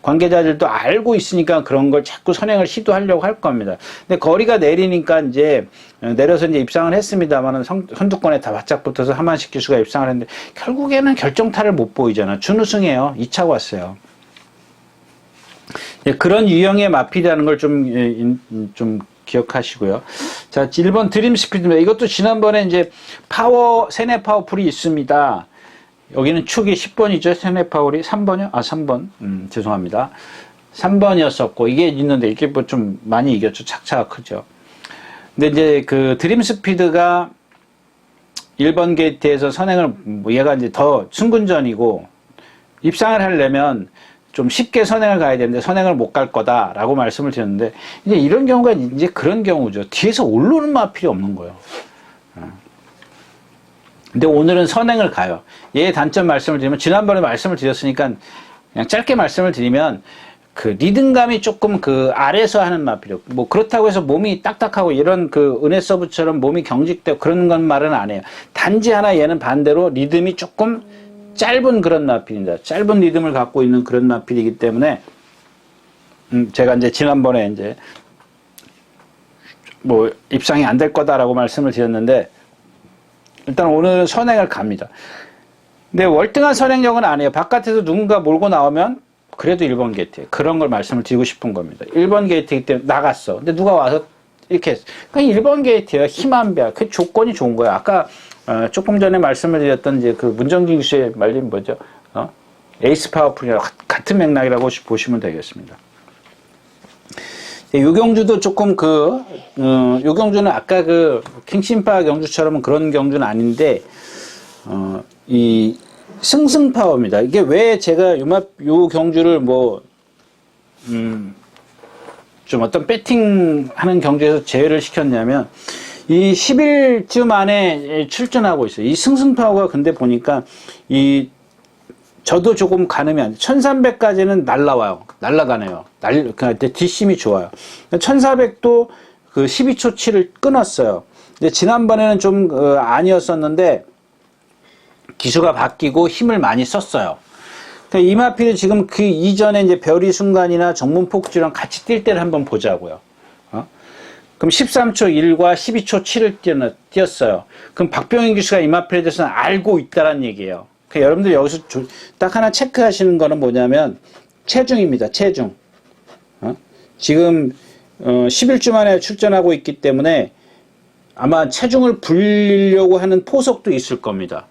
관계자들도 알고 있으니까 그런 걸 자꾸 선행을 시도하려고 할 겁니다. 근데 거리가 내리니까 이제 내려서 이제 입상을 했습니다만은 선두권에 다 바짝 붙어서 하만식 기수가 입상을 했는데 결국에는 결정타를 못 보이잖아. 준우승이에요. 2차 왔어요. 그런 유형의 마필이라는 걸 좀 기억하시고요. 자, 1번 드림 스피드입니다. 이것도 지난번에 이제 세네 파워풀이 있습니다. 여기는 축이 10번이죠. 세네 파워풀이 3번이요? 3번. 죄송합니다. 3번이었었고, 이게 있는데, 이게 뭐 좀 많이 이겼죠. 착차가 크죠. 근데 이제 그 드림 스피드가 1번 게이트에서 선행을, 얘가 이제 더 승군전이고, 입상을 하려면 좀 쉽게 선행을 가야 되는데 선행을 못 갈 거다라고 말씀을 드렸는데 이제 이런 경우가 이제 그런 경우죠. 뒤에서 오르는 마필이 없는 거예요. 근데 오늘은 선행을 가요. 얘의 단점 말씀을 드리면 지난번에 말씀을 드렸으니까 그냥 짧게 말씀을 드리면 그 리듬감이 조금 그 아래서 하는 마필이요. 뭐 그렇다고 해서 몸이 딱딱하고 이런 그 은혜 서브처럼 몸이 경직되고 그런 건 말은 안 해요. 단지 하나 얘는 반대로 리듬이 조금 짧은 그런 마필입니다. 짧은 리듬을 갖고 있는 그런 마필이기 때문에 제가 이제 지난번에 이제 뭐 입상이 안 될 거다라고 말씀을 드렸는데 일단 오늘은 선행을 갑니다. 근데 월등한 선행력은 아니에요. 바깥에서 누군가 몰고 나오면 그래도 1번 게이트예요. 그런 걸 말씀을 드리고 싶은 겁니다. 1번 게이트이기 때문에 나갔어. 근데 누가 와서 이렇게 했어. 그냥 1번 게이트예요. 힘한 배. 그 조건이 좋은 거예요. 아까 조금 전에 말씀을 드렸던 이제 그 문정기 교수의 말이 뭐죠? 에이스 파워풀이랑 같은 맥락이라고 보시면 되겠습니다. 요 경주도 조금 요 경주는 아까 그 킹심파 경주처럼 그런 경주는 아닌데, 이 승승파워입니다. 이게 왜 제가 요 경주를 좀 어떤 배팅 하는 경주에서 제외를 시켰냐면, 이 10일쯤 안에 출전하고 있어요. 이 승승파워가 근데 보니까 저도 조금 가늠이 안 돼. 1300까지는 날라가네요. 그러니까 뒷심이 좋아요. 1400도 그 12초 7을 끊었어요. 근데 지난번에는 좀 아니었었는데 기수가 바뀌고 힘을 많이 썼어요. 그러니까 이마필이 지금 그 이전에 이제 별이 순간이나 정문폭주랑 같이 뛸 때를 한번 보자고요. 그럼 13초 1과 12초 7을 뛰었어요. 그럼 박병인 기수가 이 마필에 대해서는 알고 있다는 얘기예요. 그러니까 여러분들 여기서 딱 하나 체크하시는 거는 뭐냐면 체중입니다. 체중. 지금 11주 만에 출전하고 있기 때문에 아마 체중을 불리려고 하는 포석도 있을 겁니다.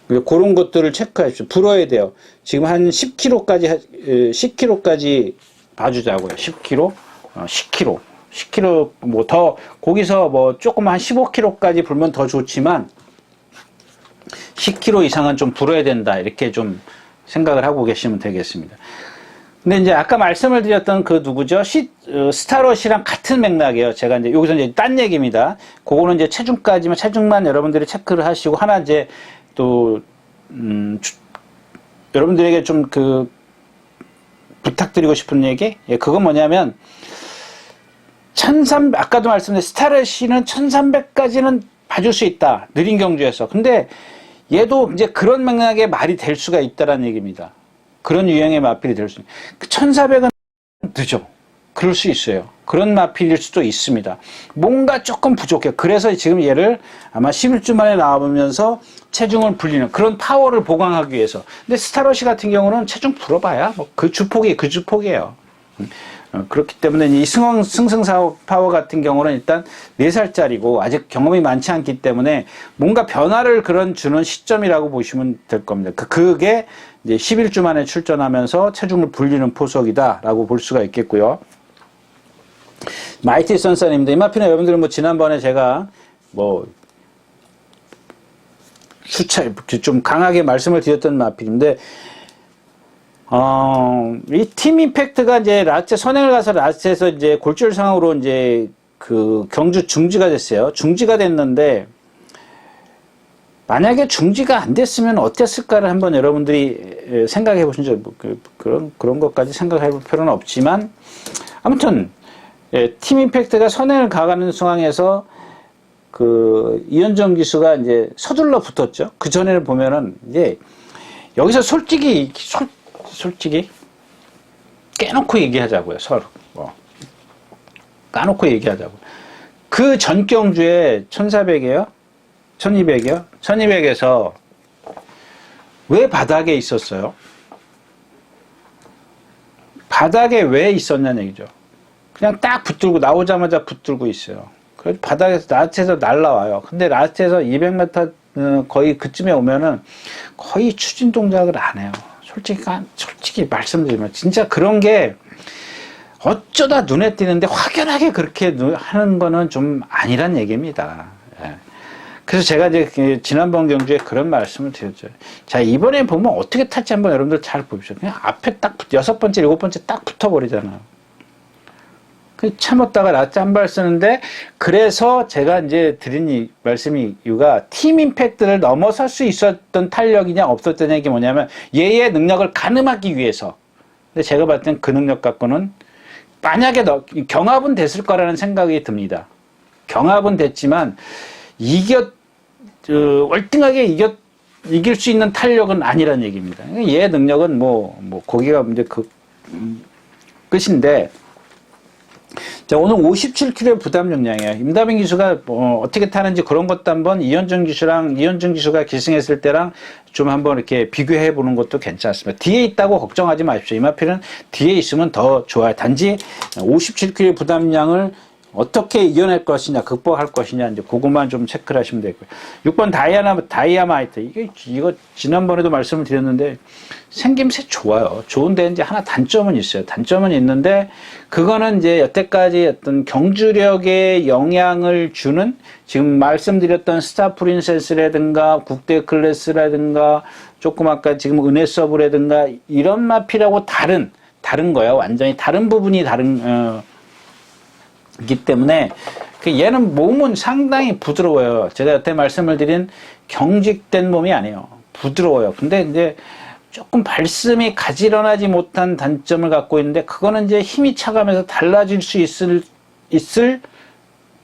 그런 것들을 체크하십시오. 불어야 돼요. 지금 한 10kg까지 봐주자고요. 10kg, 10kg. 10kg, 뭐 더, 거기서 뭐 조금 한 15kg까지 불면 더 좋지만, 10kg 이상은 좀 불어야 된다. 이렇게 좀 생각을 하고 계시면 되겠습니다. 근데 이제 아까 말씀을 드렸던 그 누구죠? 스타롯이랑 같은 맥락이에요. 제가 이제 여기서 이제 딴 얘기입니다. 그거는 이제 체중까지만, 체중만 여러분들이 체크를 하시고, 하나 이제 또, 여러분들에게 좀 부탁드리고 싶은 얘기? 예, 그건 뭐냐면, 1300, 아까도 말씀드린 스타롯이는 1300까지는 봐줄 수 있다. 느린 경주에서. 근데 얘도 이제 그런 맥락의 말이 될 수가 있다라는 얘기입니다. 그런 유형의 마필이 될 수 있어요. 1400은 늦어. 그럴 수 있어요. 그런 마필일 수도 있습니다. 뭔가 조금 부족해요. 그래서 지금 얘를 아마 11주 만에 나와보면서 체중을 불리는 그런 파워를 보강하기 위해서. 근데 스타롯이 같은 경우는 체중 불어봐야 뭐 그 주폭이에요. 그렇기 때문에 이 승승 파워 같은 경우는 일단 4살짜리고 아직 경험이 많지 않기 때문에 뭔가 변화를 주는 시점이라고 보시면 될 겁니다. 그게 이제 11주 만에 출전하면서 체중을 불리는 포석이다라고 볼 수가 있겠고요. 마이티 선사님인데 이 마필은 여러분들은 뭐 지난번에 제가 뭐 좀 강하게 말씀을 드렸던 마필인데 이 팀 임팩트가 이제 라스트 선행을 가서 라스트에서 이제 골절 상황으로 이제 그 경주 중지가 됐어요. 중지가 됐는데 만약에 중지가 안 됐으면 어땠을까를 한번 여러분들이 생각해 보신 적 그런 것까지 생각해 볼 필요는 없지만 아무튼 팀 임팩트가 선행을 가가는 상황에서 그 이현정 기수가 이제 서둘러 붙었죠. 그 전에는 보면은 이제 여기서 솔직히 깨놓고 얘기하자고요. 서로 까놓고 얘기하자고. 그 전 경주에 1400이에요? 1200이요? 1200에서 왜 바닥에 있었어요? 바닥에 왜 있었냐는 얘기죠. 그냥 딱 붙들고 나오자마자 붙들고 있어요. 그래서 바닥에서 라스트에서 날라와요. 근데 라스트에서 200m 거의 그쯤에 오면은 거의 추진 동작을 안 해요. 솔직히 말씀드리면 진짜 그런 게 어쩌다 눈에 띄는데 확연하게 그렇게 하는 거는 좀 아니란 얘기입니다. 예. 그래서 제가 이제 지난번 경주에 그런 말씀을 드렸죠. 자, 이번에 보면 어떻게 탈지 한번 여러분들 잘 보십시오. 그냥 앞에 딱 6번째, 7번째 딱 붙어버리잖아요. 참았다가 라스트 한 발 쓰는데, 그래서 제가 이제 드린 말씀이 이유가 팀 임팩트를 넘어설 수 있었던 탄력이냐 없었던 얘기 뭐냐면 얘의 능력을 가늠하기 위해서. 근데 제가 봤을 땐 그 능력 갖고는 만약에 경합은 됐을 거라는 생각이 듭니다. 경합은 됐지만 월등하게 이길 수 있는 탄력은 아니란 얘기입니다. 얘의 능력은 거기가 이제 끝인데. 자, 오늘 57kg의 부담 용량이에요. 임다빈 기수가 어떻게 타는지 그런 것도 한번 이현정 기수가 기승했을 때랑 좀 한번 이렇게 비교해 보는 것도 괜찮습니다. 뒤에 있다고 걱정하지 마십시오. 이마필은 뒤에 있으면 더 좋아요. 단지 57kg의 부담량을 어떻게 이겨낼 것이냐, 극복할 것이냐, 이제 그것만 좀 체크를 하시면 되고요. 6번 다이아마이트. 이거 지난번에도 말씀을 드렸는데, 생김새 좋아요. 좋은데 이제 하나 단점은 있어요. 단점은 있는데, 그거는 이제 여태까지 어떤 경주력에 영향을 주는, 지금 말씀드렸던 스타 프린세스라든가, 국대 클래스라든가, 조금 아까 지금 은혜 서브라든가, 이런 마필하고 다른 거예요. 완전히 다른 부분이 이기 때문에 얘는 몸은 상당히 부드러워요. 제가 여태 말씀을 드린 경직된 몸이 아니에요. 부드러워요. 근데 이제 조금 발씀이 가지런하지 못한 단점을 갖고 있는데 그거는 이제 힘이 차가면서 달라질 수 있을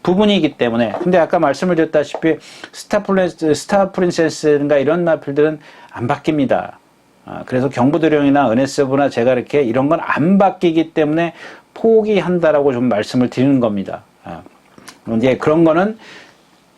부분이기 때문에. 근데 아까 말씀을 드렸다시피 스타 프린세스인가 이런 마필들은 안 바뀝니다. 그래서 경부도령이나 은혜서브나 제가 이렇게 이런 건 안 바뀌기 때문에 포기한다라고 좀 말씀을 드리는 겁니다. 이제 그런 거는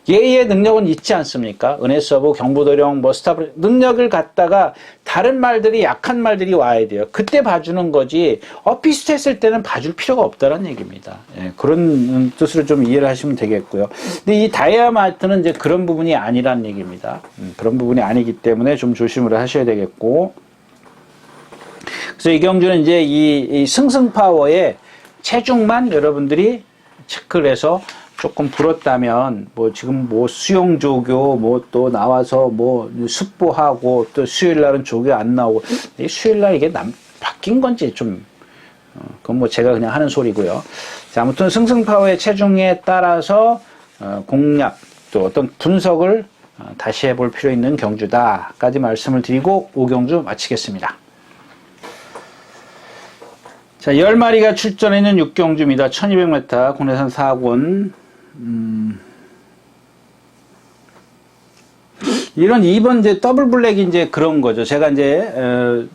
얘의 능력은 있지 않습니까? 은혜서브, 경부도령, 뭐 스타프 능력을 갖다가 다른 말들이 약한 말들이 와야 돼요. 그때 봐주는 거지. 비슷했을 때는 봐줄 필요가 없다는 얘기입니다. 예, 그런 뜻으로 좀 이해를 하시면 되겠고요. 근데 이 다이아마이트는 이제 그런 부분이 아니란 얘기입니다. 그런 부분이 아니기 때문에 좀 조심을 하셔야 되겠고. 그래서 이 경주는 이제 이 승승파워의 체중만 여러분들이 체크를 해서 조금 불었다면, 뭐, 지금 뭐, 수용조교, 뭐, 또 나와서 뭐, 숙보하고, 또 수요일날은 조교 안 나오고, 수요일날 이게 바뀐 건지 좀, 그건 뭐 제가 그냥 하는 소리고요. 자, 아무튼 승승파워의 체중에 따라서, 공략, 또 어떤 분석을 다시 해볼 필요 있는 경주다까지 말씀을 드리고, 5경주 마치겠습니다. 자, 10마리가 출전해 있는 6경주입니다. 1200m, 국내산 4군. 이런 2번 이제 더블 블랙이 이제 그런 거죠. 제가 이제,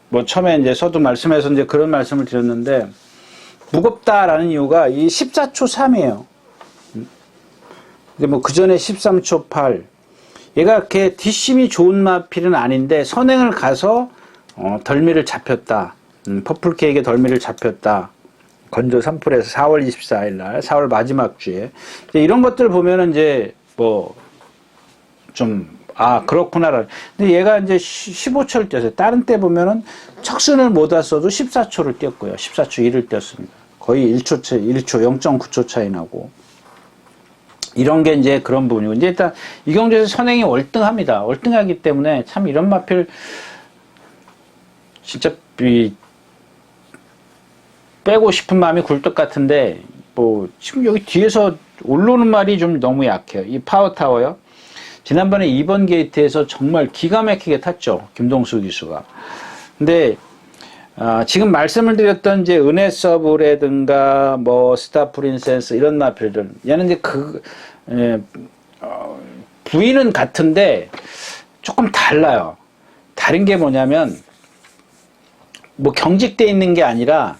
뭐 처음에 이제 서두 말씀에서 이제 그런 말씀을 드렸는데, 무겁다라는 이유가 이 14초 3이에요. 근데 뭐 그 전에 13초 8. 얘가 이렇게 뒷심이 좋은 마필은 아닌데, 선행을 가서, 덜미를 잡혔다. 퍼플케이크에 덜미를 잡혔다. 건조 3풀에서 4월 24일 날, 4월 마지막 주에. 이런 것들 보면은 이제, 뭐, 좀, 그렇구나. 근데 얘가 이제 15초를 뛰었어요. 다른 때 보면은 척순을 못 왔어도 14초를 뛰었고요. 14초 1을 뛰었습니다. 거의 1초 차, 1초, 0.9초 차이 나고. 이런 게 이제 그런 부분이고. 이제 일단 이 경주에서 선행이 월등합니다. 월등하기 때문에 참 이런 마필, 진짜, 빼고 싶은 마음이 굴뚝 같은데, 뭐, 지금 여기 뒤에서 올라오는 말이 좀 너무 약해요. 이 파워타워요. 지난번에 2번 게이트에서 정말 기가 막히게 탔죠. 김동수 기수가. 근데, 지금 말씀을 드렸던 이제 은혜 서브라든가, 뭐, 스타 프린세스, 이런 마필들. 얘는 이제 부위는 같은데, 조금 달라요. 다른 게 뭐냐면, 뭐, 경직돼 있는 게 아니라,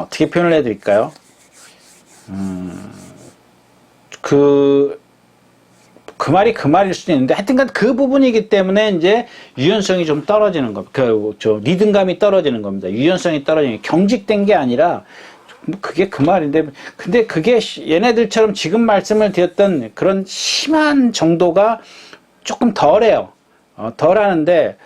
어떻게 표현을 해드릴까요? 그 말이 그 말일 수도 있는데, 하여튼간 그 부분이기 때문에 이제 유연성이 좀 떨어지는 겁니다. 리듬감이 떨어지는 겁니다. 유연성이 떨어지는 게 경직된 게 아니라, 그게 그 말인데, 근데 그게 얘네들처럼 지금 말씀을 드렸던 그런 심한 정도가 조금 덜해요. 덜 하는데,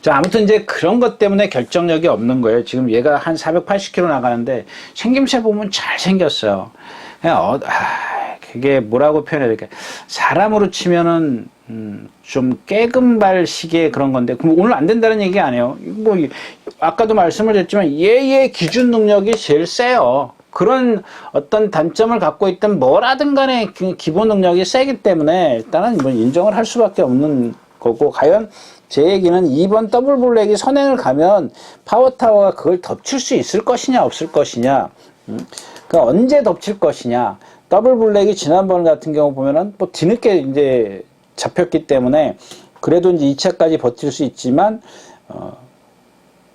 자, 아무튼 이제 그런 것 때문에 결정력이 없는 거예요. 지금 얘가 한 480km 나가는데 생김새 보면 잘생겼어요. 그게 뭐라고 표현해야 될까? 사람으로 치면은 좀 깨금발식의 그런 건데, 그럼 오늘 안 된다는 얘기 아니에요. 뭐 아까도 말씀을 드렸지만 얘의 기준 능력이 제일 세요. 그런 어떤 단점을 갖고 있던 뭐라든 간에 기본 능력이 세기 때문에 일단은 뭐 인정을 할 수밖에 없는 거고, 과연 제 얘기는 2번 더블 블랙이 선행을 가면 파워타워가 그걸 덮칠 수 있을 것이냐 없을 것이냐, 그러니까 언제 덮칠 것이냐. 더블 블랙이 지난번 같은 경우 보면은 뭐 뒤늦게 이제 잡혔기 때문에 그래도 이제 2차까지 버틸 수 있지만,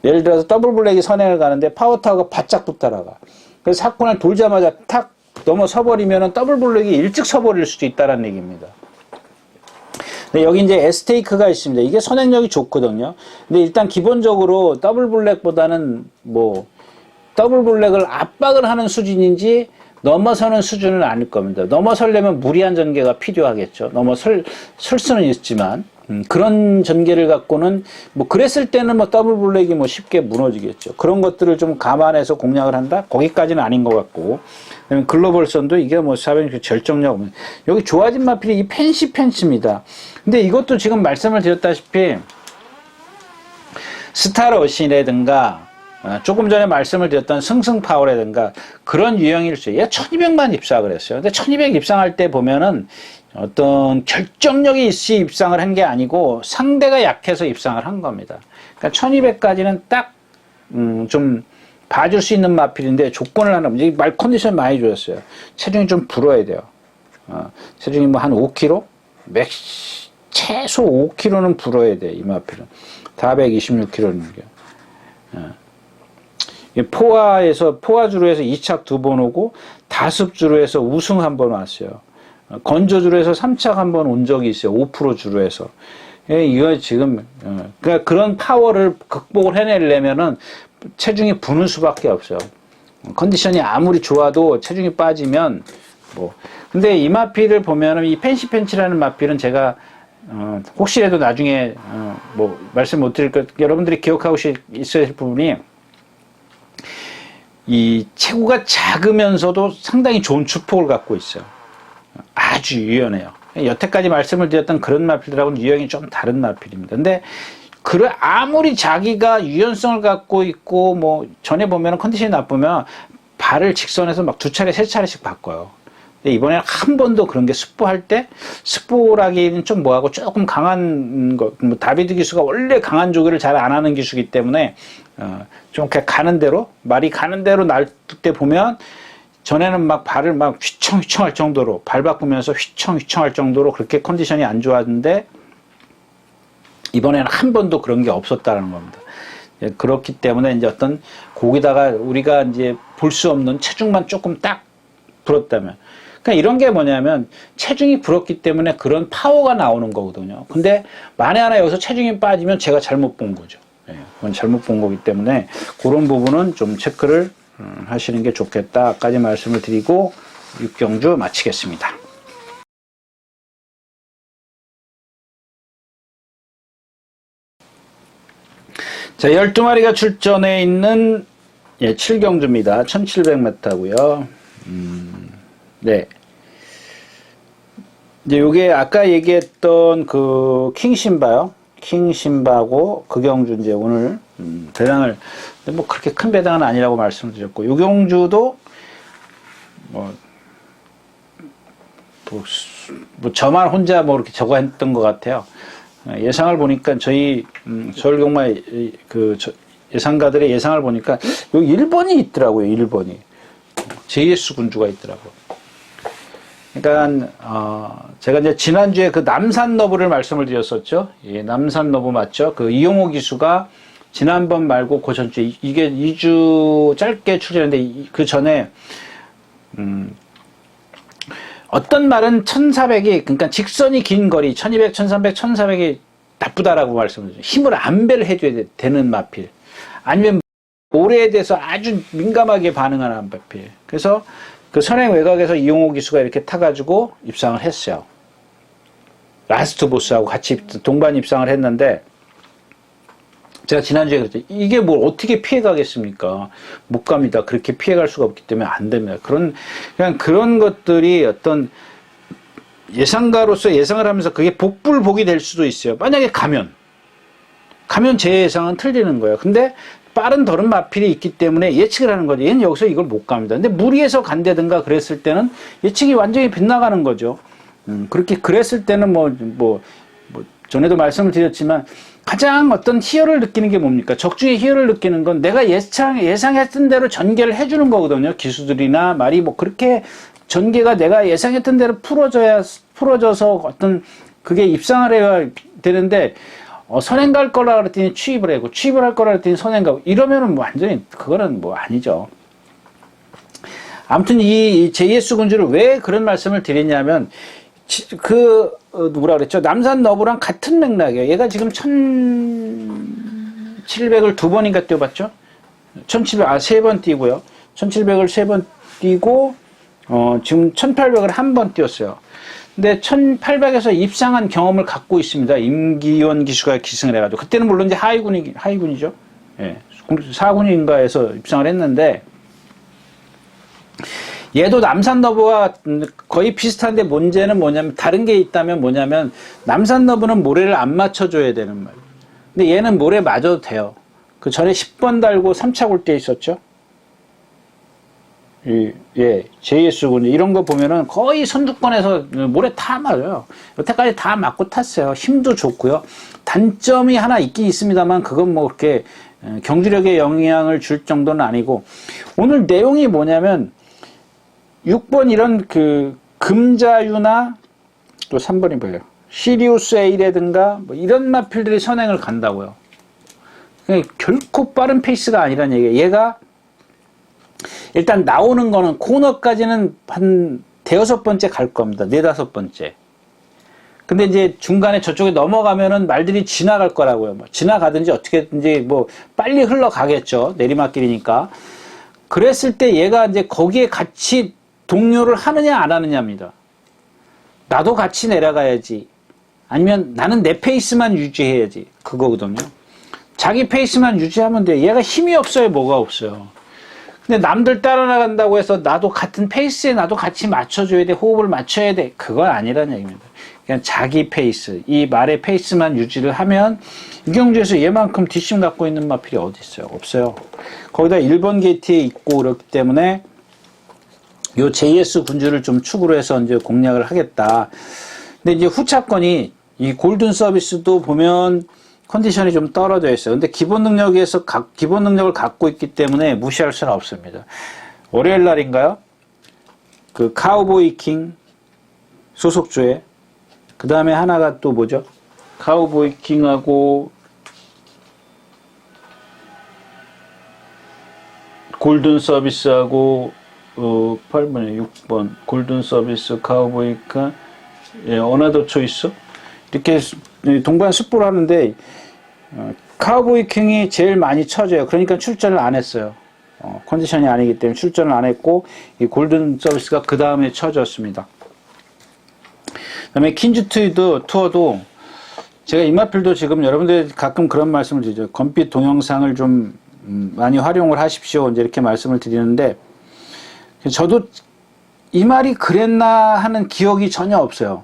예를 들어서 더블 블랙이 선행을 가는데 파워타워가 바짝 붙다라가, 그래서 사건을 돌자마자 탁 넘어서 버리면은 더블 블랙이 일찍 서버릴 수도 있다는 얘기입니다. 근데 여기 이제 에스테이크가 있습니다. 이게 선행력이 좋거든요. 근데 일단 기본적으로 더블 블랙보다는 뭐 더블 블랙을 압박을 하는 수준인지 넘어서는 수준은 아닐 겁니다. 넘어서려면 무리한 전개가 필요하겠죠. 넘어설 수는 있지만, 그런 전개를 갖고는 뭐 그랬을 때는 뭐 더블 블랙이 뭐 쉽게 무너지겠죠. 그런 것들을 좀 감안해서 공략을 한다? 거기까지는 아닌 것 같고. 그다음에 글로벌 선도 이게 뭐 사변 결정력 없는. 여기 좋아진 마필이 이 펜시입니다. 근데 이것도 지금 말씀을 드렸다시피 스타러시라든가 조금 전에 말씀을 드렸던 승승파워라든가 그런 유형일 수 있어요. 얘가 1200만 입상을 했어요. 근데 1200 입상할 때 보면은 어떤 결정력이 있이 입상을 한 게 아니고 상대가 약해서 입상을 한 겁니다. 그러니까 1200까지는 딱 좀 봐줄 수 있는 마필인데 조건을 하나, 말 컨디션 많이 좋았어요. 체중이 좀 불어야 돼요. 체중이 뭐 한 5kg? 최소 5kg는 불어야 돼, 이 마필은. 426kg는. 포화주로 해서 2착 2번 오고, 다습주로 해서 우승 1번 왔어요. 건조주로 해서 3착 1번 온 적이 있어요. 5% 주로 해서. 이거 지금, 그러니까 그런 파워를 극복을 해내려면은 체중이 부는 수밖에 없어요. 컨디션이 아무리 좋아도 체중이 빠지면, 근데 이 마필을 보면은 이 펜시펜치라는 마필은 제가, 혹시라도 나중에, 말씀 못 드릴 것, 여러분들이 기억하고 있어야 할 부분이, 이 체구가 작으면서도 상당히 좋은 주폭을 갖고 있어요. 아주 유연해요. 여태까지 말씀을 드렸던 그런 마필들하고는 유형이 좀 다른 마필입니다. 근데 아무리 자기가 유연성을 갖고 있고 전에 보면 컨디션이 나쁘면 발을 직선에서 막 2차례 3차례씩 바꿔요. 근데 이번에는 한 번도 그런 게 스포할 때, 스포라기는 좀 뭐하고 조금 강한 거, 다비드 기수가 원래 강한 조기를 잘 안 하는 기수이기 때문에 좀 그냥 가는 대로, 말이 가는 대로 날 때 보면, 전에는 막 발을 막 휘청휘청할 정도로, 발 바꾸면서 휘청휘청할 정도로 그렇게 컨디션이 안 좋았는데, 이번에는 한 번도 그런 게 없었다는 겁니다. 그렇기 때문에 이제 어떤 거기다가 우리가 이제 볼 수 없는 체중만 조금 딱 불었다면, 그러니까 이런 게 뭐냐면 체중이 불었기 때문에 그런 파워가 나오는 거거든요. 근데 만에 하나 여기서 체중이 빠지면 제가 잘못 본 거죠. 그건 잘못 본 거기 때문에 그런 부분은 좀 체크를 하시는 게 좋겠다까지 말씀을 드리고 6경주 마치겠습니다. 자, 12마리가 출전해 있는 7경주입니다. 1700m고요. 네. 이제 요게 아까 얘기했던 그 킹신바요. 킹신바고 그 경주 이제 오늘 배당을 뭐 그렇게 큰 배당은 아니라고 말씀을 드렸고, 요 경주도 뭐 저만 혼자 뭐 이렇게 저거 했던 것 같아요. 예상을 보니까 저희 서울경마 예상가들의 예상을 보니까 여기 1번이 있더라고요. 1번이 JS 군주가 있더라고요. 그러니까 제가 이제 지난주에 그 남산 너브를 말씀을 드렸었죠. 예, 남산 너브 맞죠? 그 이용호 기수가 지난번 말고 그 전주에 이게 2주 짧게 출전했는데 그 전에 어떤 말은 1400이, 그러니까 직선이 긴 거리, 1200, 1300, 1400이 나쁘다라고 말씀을 드려요. 힘을 안배를 해줘야 되는 마필. 아니면 모래에 대해서 아주 민감하게 반응하는 마필. 그래서 그 선행 외곽에서 이용호 기수가 이렇게 타가지고 입상을 했어요. 라스트 보스하고 같이 동반 입상을 했는데, 제가 지난주에 그랬죠. 이게 뭘 어떻게 피해가겠습니까? 못 갑니다. 그렇게 피해갈 수가 없기 때문에 안 됩니다. 그냥 그런 것들이 어떤 예상가로서 예상을 하면서 그게 복불복이 될 수도 있어요. 만약에 가면 제 예상은 틀리는 거예요. 근데 빠른 더른 마필이 있기 때문에 예측을 하는 거죠. 얘는 여기서 이걸 못 갑니다. 근데 무리해서 간다든가 그랬을 때는 예측이 완전히 빗나가는 거죠. 그렇게 그랬을 때는 전에도 말씀을 드렸지만 가장 어떤 희열을 느끼는 게 뭡니까? 적중의 희열을 느끼는 건 내가 예상했던 대로 전개를 해주는 거거든요. 기수들이나 말이 그렇게 전개가 내가 예상했던 대로 풀어져서 어떤 그게 입상을 해야 되는데, 선행 갈 거라 그랬더니 취입을 하고, 취입을 할 거라 그랬더니 선행 가고, 이러면은 완전히 그거는 아니죠. 아무튼 이 JS 군주를 왜 그런 말씀을 드리냐면, 누구라 그랬죠? 남산 너브랑 같은 맥락이에요. 얘가 지금 1700을 2번인가 뛰어봤죠? 3번 뛰고요. 1700을 3번 뛰고, 지금 1800을 1번 뛰었어요. 근데 1800에서 입상한 경험을 갖고 있습니다. 임기원 기수가 기승을 해가지고. 그때는 물론 이제 하위군이죠. 예. 4군인가에서 입상을 했는데, 얘도 남산 너브와 거의 비슷한데 문제는 뭐냐면, 다른 게 있다면 뭐냐면, 남산 너브는 모래를 안 맞춰줘야 되는 말이에요. 근데 얘는 모래 맞아도 돼요. 그 전에 10번 달고 3차 굴 때 있었죠? JS군 이런 거 보면은 거의 선두권에서 모래 다 맞아요. 여태까지 다 맞고 탔어요. 힘도 좋고요. 단점이 하나 있긴 있습니다만, 그건 그렇게 경주력에 영향을 줄 정도는 아니고, 오늘 내용이 뭐냐면, 6번 이런 금자유나 또 3번이 뭐예요? 시리우스 A라든가 이런 마필들이 선행을 간다고요. 결코 빠른 페이스가 아니란 얘기예요. 얘가 일단 나오는 거는 코너까지는 한 대여섯 번째 갈 겁니다. 네다섯 번째. 근데 이제 중간에 저쪽에 넘어가면은 말들이 지나갈 거라고요. 뭐 지나가든지 어떻게든지 뭐 빨리 흘러가겠죠. 내리막길이니까. 그랬을 때 얘가 이제 거기에 같이 동요를 하느냐 안 하느냐입니다. 나도 같이 내려가야지. 아니면 나는 내 페이스만 유지해야지. 그거거든요. 자기 페이스만 유지하면 돼요. 얘가 힘이 없어요. 뭐가 없어요. 근데 남들 따라 나간다고 해서 나도 같은 페이스에 나도 같이 맞춰줘야 돼. 호흡을 맞춰야 돼. 그건 아니라는 얘기입니다. 그냥 자기 페이스, 이 말의 페이스만 유지를 하면 이경주에서 얘만큼 뒷심 갖고 있는 마필이 어디 있어요? 없어요. 거기다 1번 게이트에 있고 그렇기 때문에 요 JS 군주를 좀 축으로 해서 이제 공략을 하겠다. 근데 이제 후차권이 이 골든 서비스도 보면 컨디션이 좀 떨어져 있어요. 근데 기본 능력에서 기본 능력을 갖고 있기 때문에 무시할 수는 없습니다. 월요일 날인가요? 그 카우보이 킹 소속주에 그 다음에 하나가 또 뭐죠? 카우보이 킹하고 골든 서비스하고 8번에 6번 골든 서비스 카우보이 킹 어나더 초이스 이렇게 동반 습보를 하는데 카우보이 킹이 제일 많이 쳐져요. 그러니까 출전을 안 했어요. 컨디션이 아니기 때문에 출전을 안 했고 이 골든 서비스가 그 다음에 쳐졌습니다. 그 다음에 퀸즈 투어도 제가 임마필도 지금 여러분들 가끔 그런 말씀을 드리죠. 검빛 동영상을 좀 많이 활용을 하십시오. 이제 이렇게 말씀을 드리는데 저도 이 말이 그랬나 하는 기억이 전혀 없어요.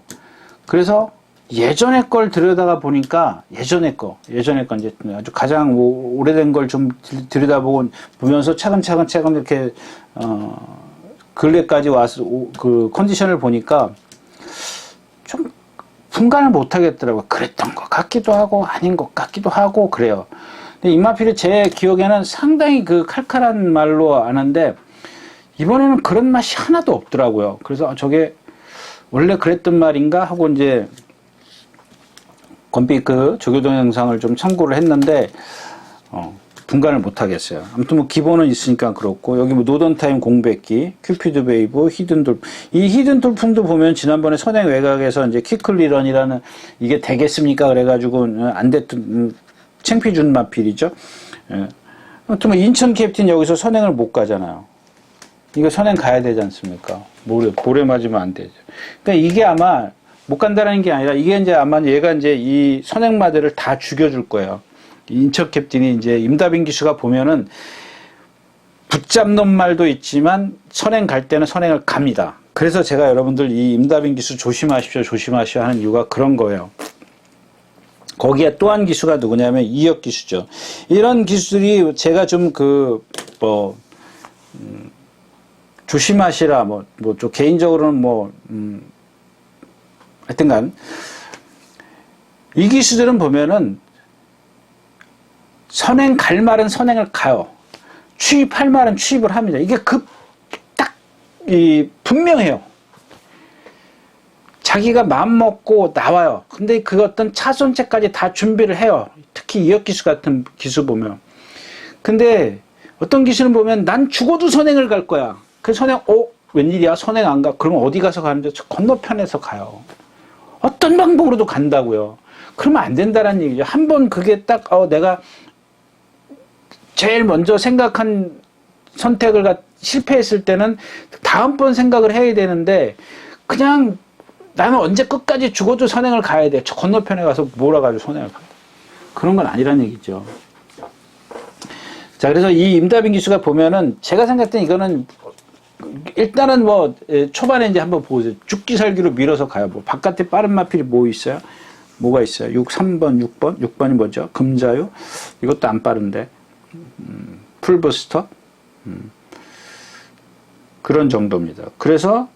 그래서 예전에 걸 들여다가 보니까 예전에 거 이제 아주 가장 오래된 걸 좀 보면서 차근차근 이렇게 근래까지 와서 그 컨디션을 보니까 좀 분간을 못 하겠더라고요. 그랬던 것 같기도 하고 아닌 것 같기도 하고 그래요. 근데 임마필이 제 기억에는 상당히 그 칼칼한 말로 아는데 이번에는 그런 맛이 하나도 없더라고요. 그래서 저게 원래 그랬던 말인가 하고 이제 검빛 그 조교동 영상을 좀 참고를 했는데 분간을 못 하겠어요. 아무튼 뭐 기본은 있으니까 그렇고 여기 뭐 노던타임 공백기, 큐피드 베이브, 히든 돌풍. 이 히든 돌풍도 보면 지난번에 선행 외곽에서 이제 키클리런이라는 이게 되겠습니까? 그래가지고 안 됐던 창피 준 마필이죠. 예. 아무튼 뭐 인천 캡틴 여기서 선행을 못 가잖아요. 이거 선행 가야 되지 않습니까? 모래 맞으면 안 되죠. 그러니까 이게 아마 못 간다라는 게 아니라 이게 이제 아마 얘가 이제 이 선행마들을 다 죽여줄 거예요. 인천 캡틴이 이제 임다빈 기수가 보면은 붙잡는 말도 있지만 선행 갈 때는 선행을 갑니다. 그래서 제가 여러분들 이 임다빈 기수 조심하십시오 하는 이유가 그런 거예요. 거기에 또 한 기수가 누구냐면 이혁 기수죠. 이런 기수들이 제가 좀 조심하시라 좀 개인적으로는 하여튼간 이 기수들은 보면은 선행 갈 말은 선행을 가요. 취입할 말은 취입을 합니다. 이게 분명해요. 자기가 마음 먹고 나와요. 근데 그 어떤 차선책까지 다 준비를 해요. 특히 이혁 기수 같은 기수 보면. 근데 어떤 기수는 보면 난 죽어도 선행을 갈 거야. 그 선행, 웬일이야? 선행 안 가? 그럼 어디 가서 가는데 저 건너편에서 가요. 어떤 방법으로도 간다고요. 그러면 안 된다는 얘기죠. 한번 그게 딱 내가 제일 먼저 생각한 선택을 실패했을 때는 다음번 생각을 해야 되는데 그냥 나는 언제 끝까지 죽어도 선행을 가야 돼. 저 건너편에 가서 몰아가지고 선행을 가. 그런 건 아니란 얘기죠. 자, 그래서 이 임다빈 기수가 보면은 제가 생각할 때 이거는 일단은 초반에 이제 한번 보세요. 죽기 살기로 밀어서 가요. 바깥에 빠른 마필이 있어요? 뭐가 있어요? 3번, 6번? 6번이 뭐죠? 금자유? 이것도 안 빠른데. 풀버스터? 그런 정도입니다. 그래서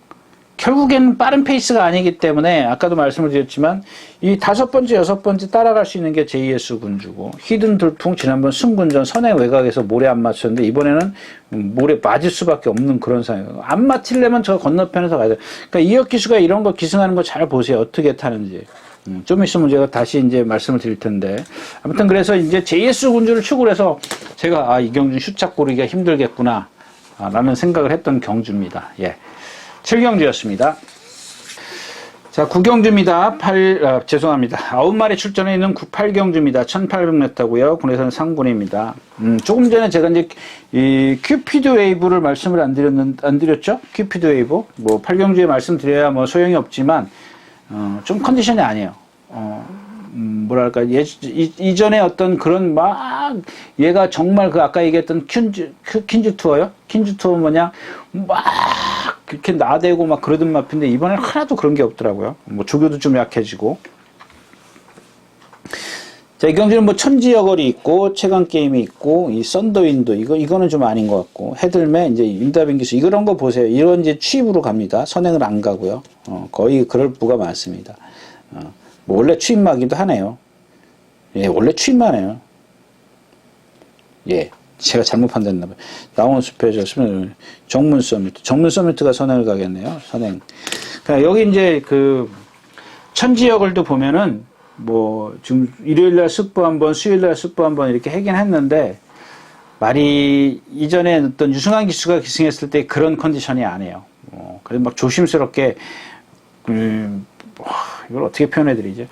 결국에는 빠른 페이스가 아니기 때문에 아까도 말씀을 드렸지만 이 5번째, 6번째 따라갈 수 있는 게 JS 군주고 히든 돌풍 지난번 승군전 선행 외곽에서 모래 안 맞췄는데 이번에는 모래 맞을 수밖에 없는 그런 상황이에요. 안 맞히려면 저 건너편에서 가야 돼요. 그러니까 이혁 기수가 이런 거 기승하는 거 잘 보세요. 어떻게 타는지. 좀 있으면 제가 다시 이제 말씀을 드릴 텐데. 아무튼 그래서 이제 JS 군주를 축을 해서 제가 이경준 슛착 고르기가 힘들겠구나. 라는 생각을 했던 경주입니다. 예. 7경주였습니다. 자, 9경주입니다. 죄송합니다. 9마리 출전해 있는 8경주입니다. 1800m고요. 군에서는 상군입니다. 조금 전에 제가 이제 이 큐피드 웨이브를 말씀을 안 드렸죠? 큐피드 웨이브. 뭐 8경주에 말씀드려야 뭐 소용이 없지만, 좀 컨디션이 아니에요. 뭐랄까, 이전에 어떤 그런 얘가 정말 아까 얘기했던 퀸즈 투어요? 퀸즈 투어 뭐냐? 이렇게 나대고 그러던 마피인데, 이번엔 하나도 그런 게 없더라고요. 뭐, 조교도 좀 약해지고. 자, 이 경기는 뭐, 천지여걸이 있고, 최강게임이 있고, 이 썬더윈드, 이거는 좀 아닌 것 같고, 헤들매, 이제, 윤다빈 기수, 이런 거 보세요. 이런 이제 취입으로 갑니다. 선행을 안 가고요. 거의 그럴 부가 많습니다. 뭐 원래 취입마기도 하네요. 예, 원래 취입마네요. 예, 제가 잘못 판단했나봐요. 나온 숲에서 정문 서미트가 선행을 가겠네요. 선행. 그러니까 여기 이제 천지역을도 보면은 뭐 지금 일요일날 숙부 한번, 수요일날 숙부 한번 이렇게 하긴 했는데 말이 이전에 어떤 유승환 기수가 기승했을 때 그런 컨디션이 아니에요. 그래서 조심스럽게 이걸 어떻게 표현해드리죠?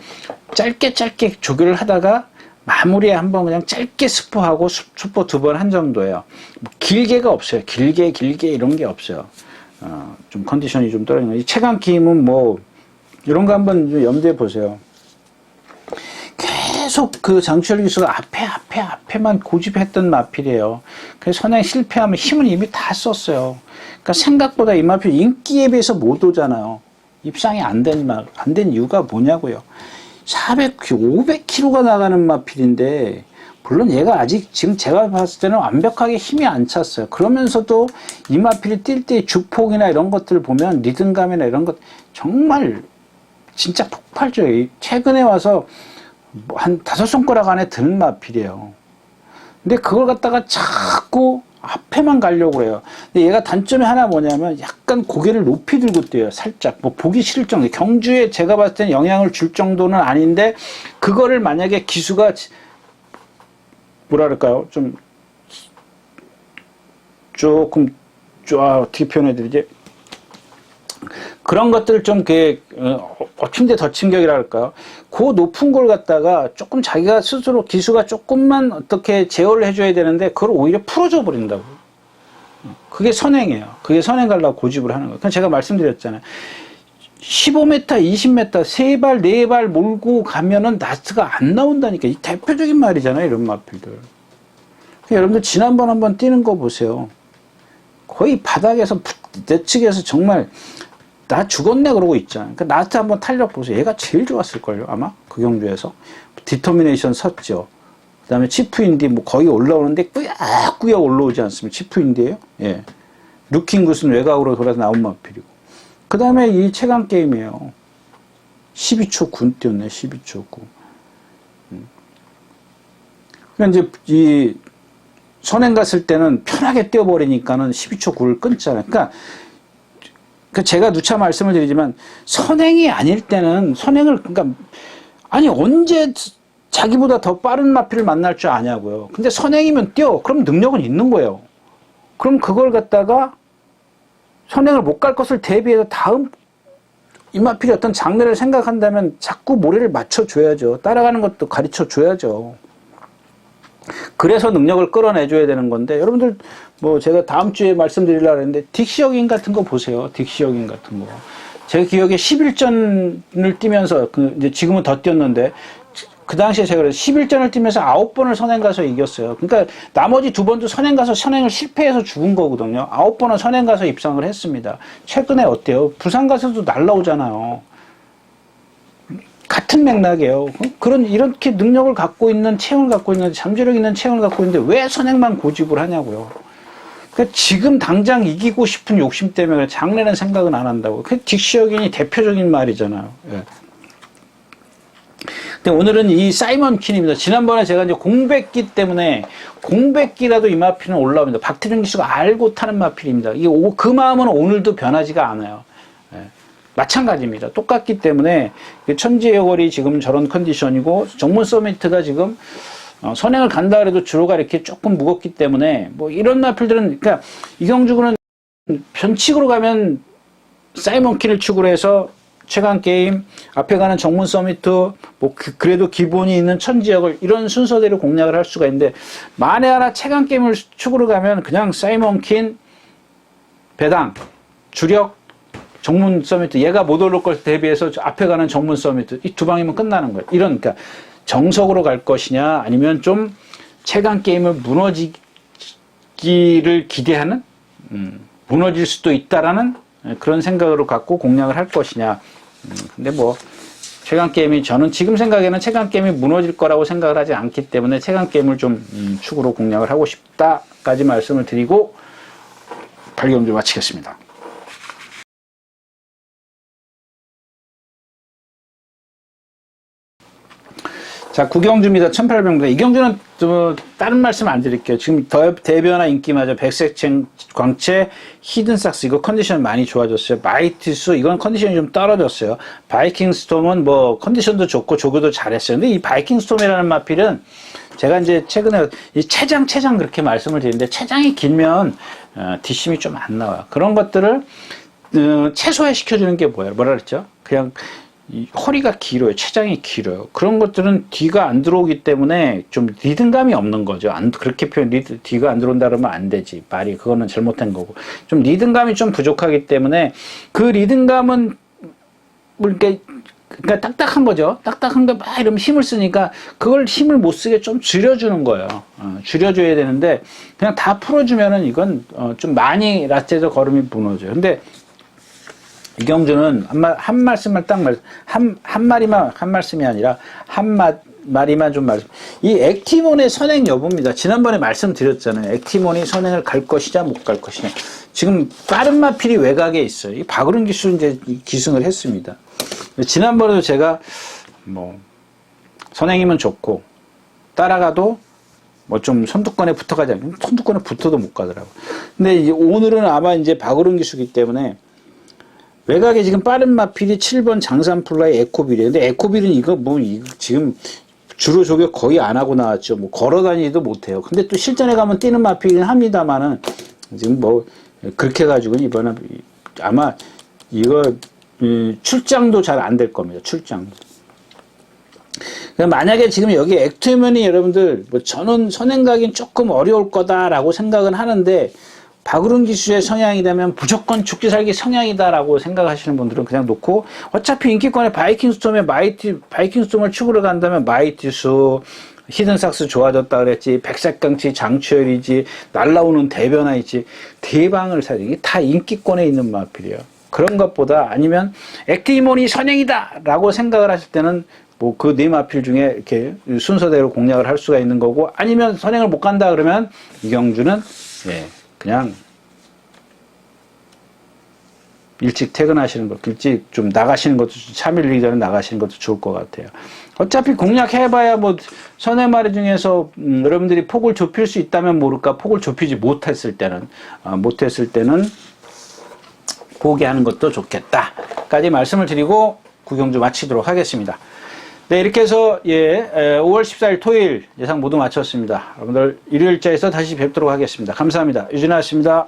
짧게 조교를 하다가 마무리에 한번 그냥 짧게 스포하고 스포 2번 한 정도예요. 뭐 길게가 없어요. 길게 이런 게 없어요. 좀 컨디션이 좀 떨어지는 거예요. 이 최강기임은 뭐 이런 거 한번 좀 염두에 보세요. 계속 장철 기수가 앞에만 고집했던 마필이에요. 그래서 선행 실패하면 힘을 이미 다 썼어요. 그러니까 생각보다 이 마필 인기에 비해서 못 오잖아요. 입상이 안 된 이유가 뭐냐고요. 500kg가 나가는 마필인데, 물론 얘가 아직 지금 제가 봤을 때는 완벽하게 힘이 안 찼어요. 그러면서도 이 마필이 뛸 때 주폭이나 이런 것들을 보면 리듬감이나 이런 것 정말 진짜 폭발적이에요. 최근에 와서 한 5손가락 안에 드는 마필이에요. 근데 그걸 갖다가 자꾸 앞에만 가려고 해요. 근데 얘가 단점이 하나 뭐냐면 약간 고개를 높이 들고 뛰어요. 살짝. 뭐 보기 싫을 정도. 경주에 제가 봤을 때는 영향을 줄 정도는 아닌데, 그거를 만약에 기수가 뭐랄까요? 조금 어떻게 표현해드리지? 그런 것들 좀 어침대 덧침격이라 할까요? 그 높은 걸 갖다가 조금 자기가 스스로 기수가 조금만 어떻게 제어를 해줘야 되는데, 그걸 오히려 풀어줘 버린다고. 그게 선행이에요. 그게 선행 가려고 고집을 하는 거예요. 그냥 제가 말씀드렸잖아요. 15m, 20m, 3발, 4발 몰고 가면은 나스가 안 나온다니까. 이 대표적인 말이잖아요. 이런 마필들. 여러분들 지난번 한번 뛰는 거 보세요. 거의 바닥에서 내측에서 정말 나 죽었네 그러고 있잖아요. 그러니까 나한테 한번 탄력 보세요. 얘가 제일 좋았을걸요, 아마 그 경주에서. 디터미네이션 섰죠. 그 다음에 치프인디 뭐 거의 올라오는데 꾸역꾸역 올라오지 않습니까? 치프인디에요. 예. 루킹굿은 외곽으로 돌아서 나온 마필이고. 그 다음에 이 최강 게임이에요. 12초 9 뛰었네. 12초 9. 그러니까 이제 이 선행 갔을 때는 편하게 뛰어버리니까는 12초 9를 끊잖아요. 그러니까 제가 누차 말씀을 드리지만, 선행이 아닐 때는 그러니까 아니 언제 자기보다 더 빠른 마필을 만날 줄 아냐고요. 근데 선행이면 뛰어. 그럼 능력은 있는 거예요. 그럼 그걸 갖다가 선행을 못 갈 것을 대비해서 다음 이 마필이 어떤 장르를 생각한다면 자꾸 모래를 맞춰줘야죠. 따라가는 것도 가르쳐줘야죠. 그래서 능력을 끌어내줘야 되는 건데, 여러분들 뭐 제가 다음 주에 말씀드리려고 했는데 딕시어긴 같은 거 보세요. 딕시어긴 같은 거. 제 기억에 11전을 뛰면서 이제 지금은 더 뛰었는데, 그 당시에 제가 그래서 11전을 뛰면서 9번을 선행 가서 이겼어요. 그러니까 나머지 2번도 선행 가서 선행을 실패해서 죽은 거거든요. 9번은 선행 가서 입상을 했습니다. 최근에 어때요? 부산 가서도 날라오잖아요. 같은 맥락이에요. 이렇게 능력을 갖고 있는, 체형을 갖고 있는, 잠재력 있는 체형을 갖고 있는데 왜 선행만 고집을 하냐고요. 그러니까 지금 당장 이기고 싶은 욕심 때문에 장래는 생각은 안 한다고. 그 딕시어긴이 대표적인 말이잖아요. 예. 근데 오늘은 이 사이먼 퀸입니다. 지난번에 제가 이제 공백기 때문에, 공백기라도 이 마필은 올라옵니다. 박태준 기수가 알고 타는 마필입니다. 그 마음은 오늘도 변하지가 않아요. 예. 마찬가지입니다. 똑같기 때문에 천지의 여걸이 지금 저런 컨디션이고, 정문 서미트가 지금 선행을 간다 그래도 주로가 이렇게 조금 무겁기 때문에 뭐 이런 마필들은 그러니까 이경주군은 변칙으로 가면 사이먼킨을 축으로 해서 최강 게임 앞에 가는 정문 서미트 뭐 그래도 기본이 있는 천지역을 이런 순서대로 공략을 할 수가 있는데 만에 하나 최강 게임을 축으로 가면 그냥 사이먼킨 배당 주력 정문 서미트 얘가 못 올릴 걸 대비해서 앞에 가는 정문 서미트 이 두 방이면 끝나는 거예요. 이런 그러니까 정석으로 갈 것이냐 아니면 좀 최강 게임을 무너지기를 기대하는 무너질 수도 있다라는 그런 생각으로 갖고 공략을 할 것이냐. 근데 뭐 최강 게임이 저는 지금 생각에는 최강 게임이 무너질 거라고 생각을 하지 않기 때문에 최강 게임을 좀 축으로 공략을 하고 싶다까지 말씀을 드리고 발경주 마치겠습니다. 자, 구경주입니다. 1800m. 이경주는 좀 다른 말씀 안 드릴게요. 지금 대변화 인기마저 백색챙 광채 히든삭스 이거 컨디션 많이 좋아졌어요. 마이티수 이건 컨디션이 좀 떨어졌어요. 바이킹 스톰은 뭐 컨디션도 좋고 조교도 잘했어요. 근데 이 바이킹 스톰이라는 마필은 제가 이제 최근에 이 체장 그렇게 말씀을 드리는데 체장이 길면 뒷심이 좀 안 나와요. 그런 것들을 최소화 시켜주는 게 뭐라 그랬죠? 그냥 허리가 길어요. 체장이 길어요. 그런 것들은 뒤가 안 들어오기 때문에 좀 리듬감이 없는 거죠. 그렇게 뒤가 안 들어온다 그러면 안 되지. 말이 그거는 잘못된 거고. 좀 리듬감이 좀 부족하기 때문에 그 리듬감은 그러니까 딱딱한 거죠. 딱딱한 거 막 이러면 힘을 쓰니까 그걸 힘을 못 쓰게 좀 줄여주는 거예요. 줄여줘야 되는데 그냥 다 풀어주면은 이건 좀 많이 라스트에서 걸음이 무너져요. 근데 이경주는 한 말씀만 딱 한 마리만 한 말씀이 아니라 마리만 좀 말씀. 이 액티몬의 선행 여부입니다. 지난번에 말씀드렸잖아요. 액티몬이 선행을 갈 것이냐 못 갈 것이냐. 지금 빠른 마필이 외곽에 있어요. 이 박으른 기수 이제 기승을 했습니다. 지난번에도 제가 뭐 선행이면 좋고 따라가도 뭐 좀 선두권에 붙어가지 않으면 선두권에 붙어도 못 가더라고. 근데 이제 오늘은 아마 이제 박으른 기수기 때문에 외곽에 지금 빠른 마필이 7번 장산플라이 에코빌이에요. 근데 에코빌은 이거 지금 주로 저게 거의 안 하고 나왔죠. 뭐 걸어 다니지도 못해요. 근데 또 실전에 가면 뛰는 마필이긴 합니다만은 지금 뭐 그렇게 해가지고 이번에 아마 이거 출장도 잘 안 될 겁니다. 출장도. 만약에 지금 여기 액티몬이 여러분들 뭐 저는 선행 가긴 조금 어려울 거다라고 생각은 하는데 박으른 기수의 성향이라면 무조건 죽기 살기 성향이다라고 생각하시는 분들은 그냥 놓고 어차피 인기권에 바이킹 스톰에 바이킹 스톰을 축으로 간다면 마이티수 히든삭스 좋아졌다 그랬지 백색강치 장추열이지 날라오는 대변화이지 대방을 사야 돼. 이게 다 인기권에 있는 마필이에요. 그런 것보다 아니면 액티몬이 선행이다 라고 생각을 하실 때는 뭐 그 네 마필 중에 이렇게 순서대로 공략을 할 수가 있는 거고 아니면 선행을 못 간다 그러면 이경주는 그냥 일찍 퇴근하시는 것, 일찍 좀 나가시는 것도 차 밀리기 전에 나가시는 것도 좋을 것 같아요. 어차피 공략해봐야 뭐 선행마리 중에서 여러분들이 폭을 좁힐 수 있다면 모를까 폭을 좁히지 못했을 때는 포기하는 것도 좋겠다까지 말씀을 드리고 구경주 마치도록 하겠습니다. 네, 이렇게 해서 5월 14일 토요일 예상 모두 마쳤습니다. 여러분들 일요일자에서 다시 뵙도록 하겠습니다. 감사합니다. 유진아였습니다.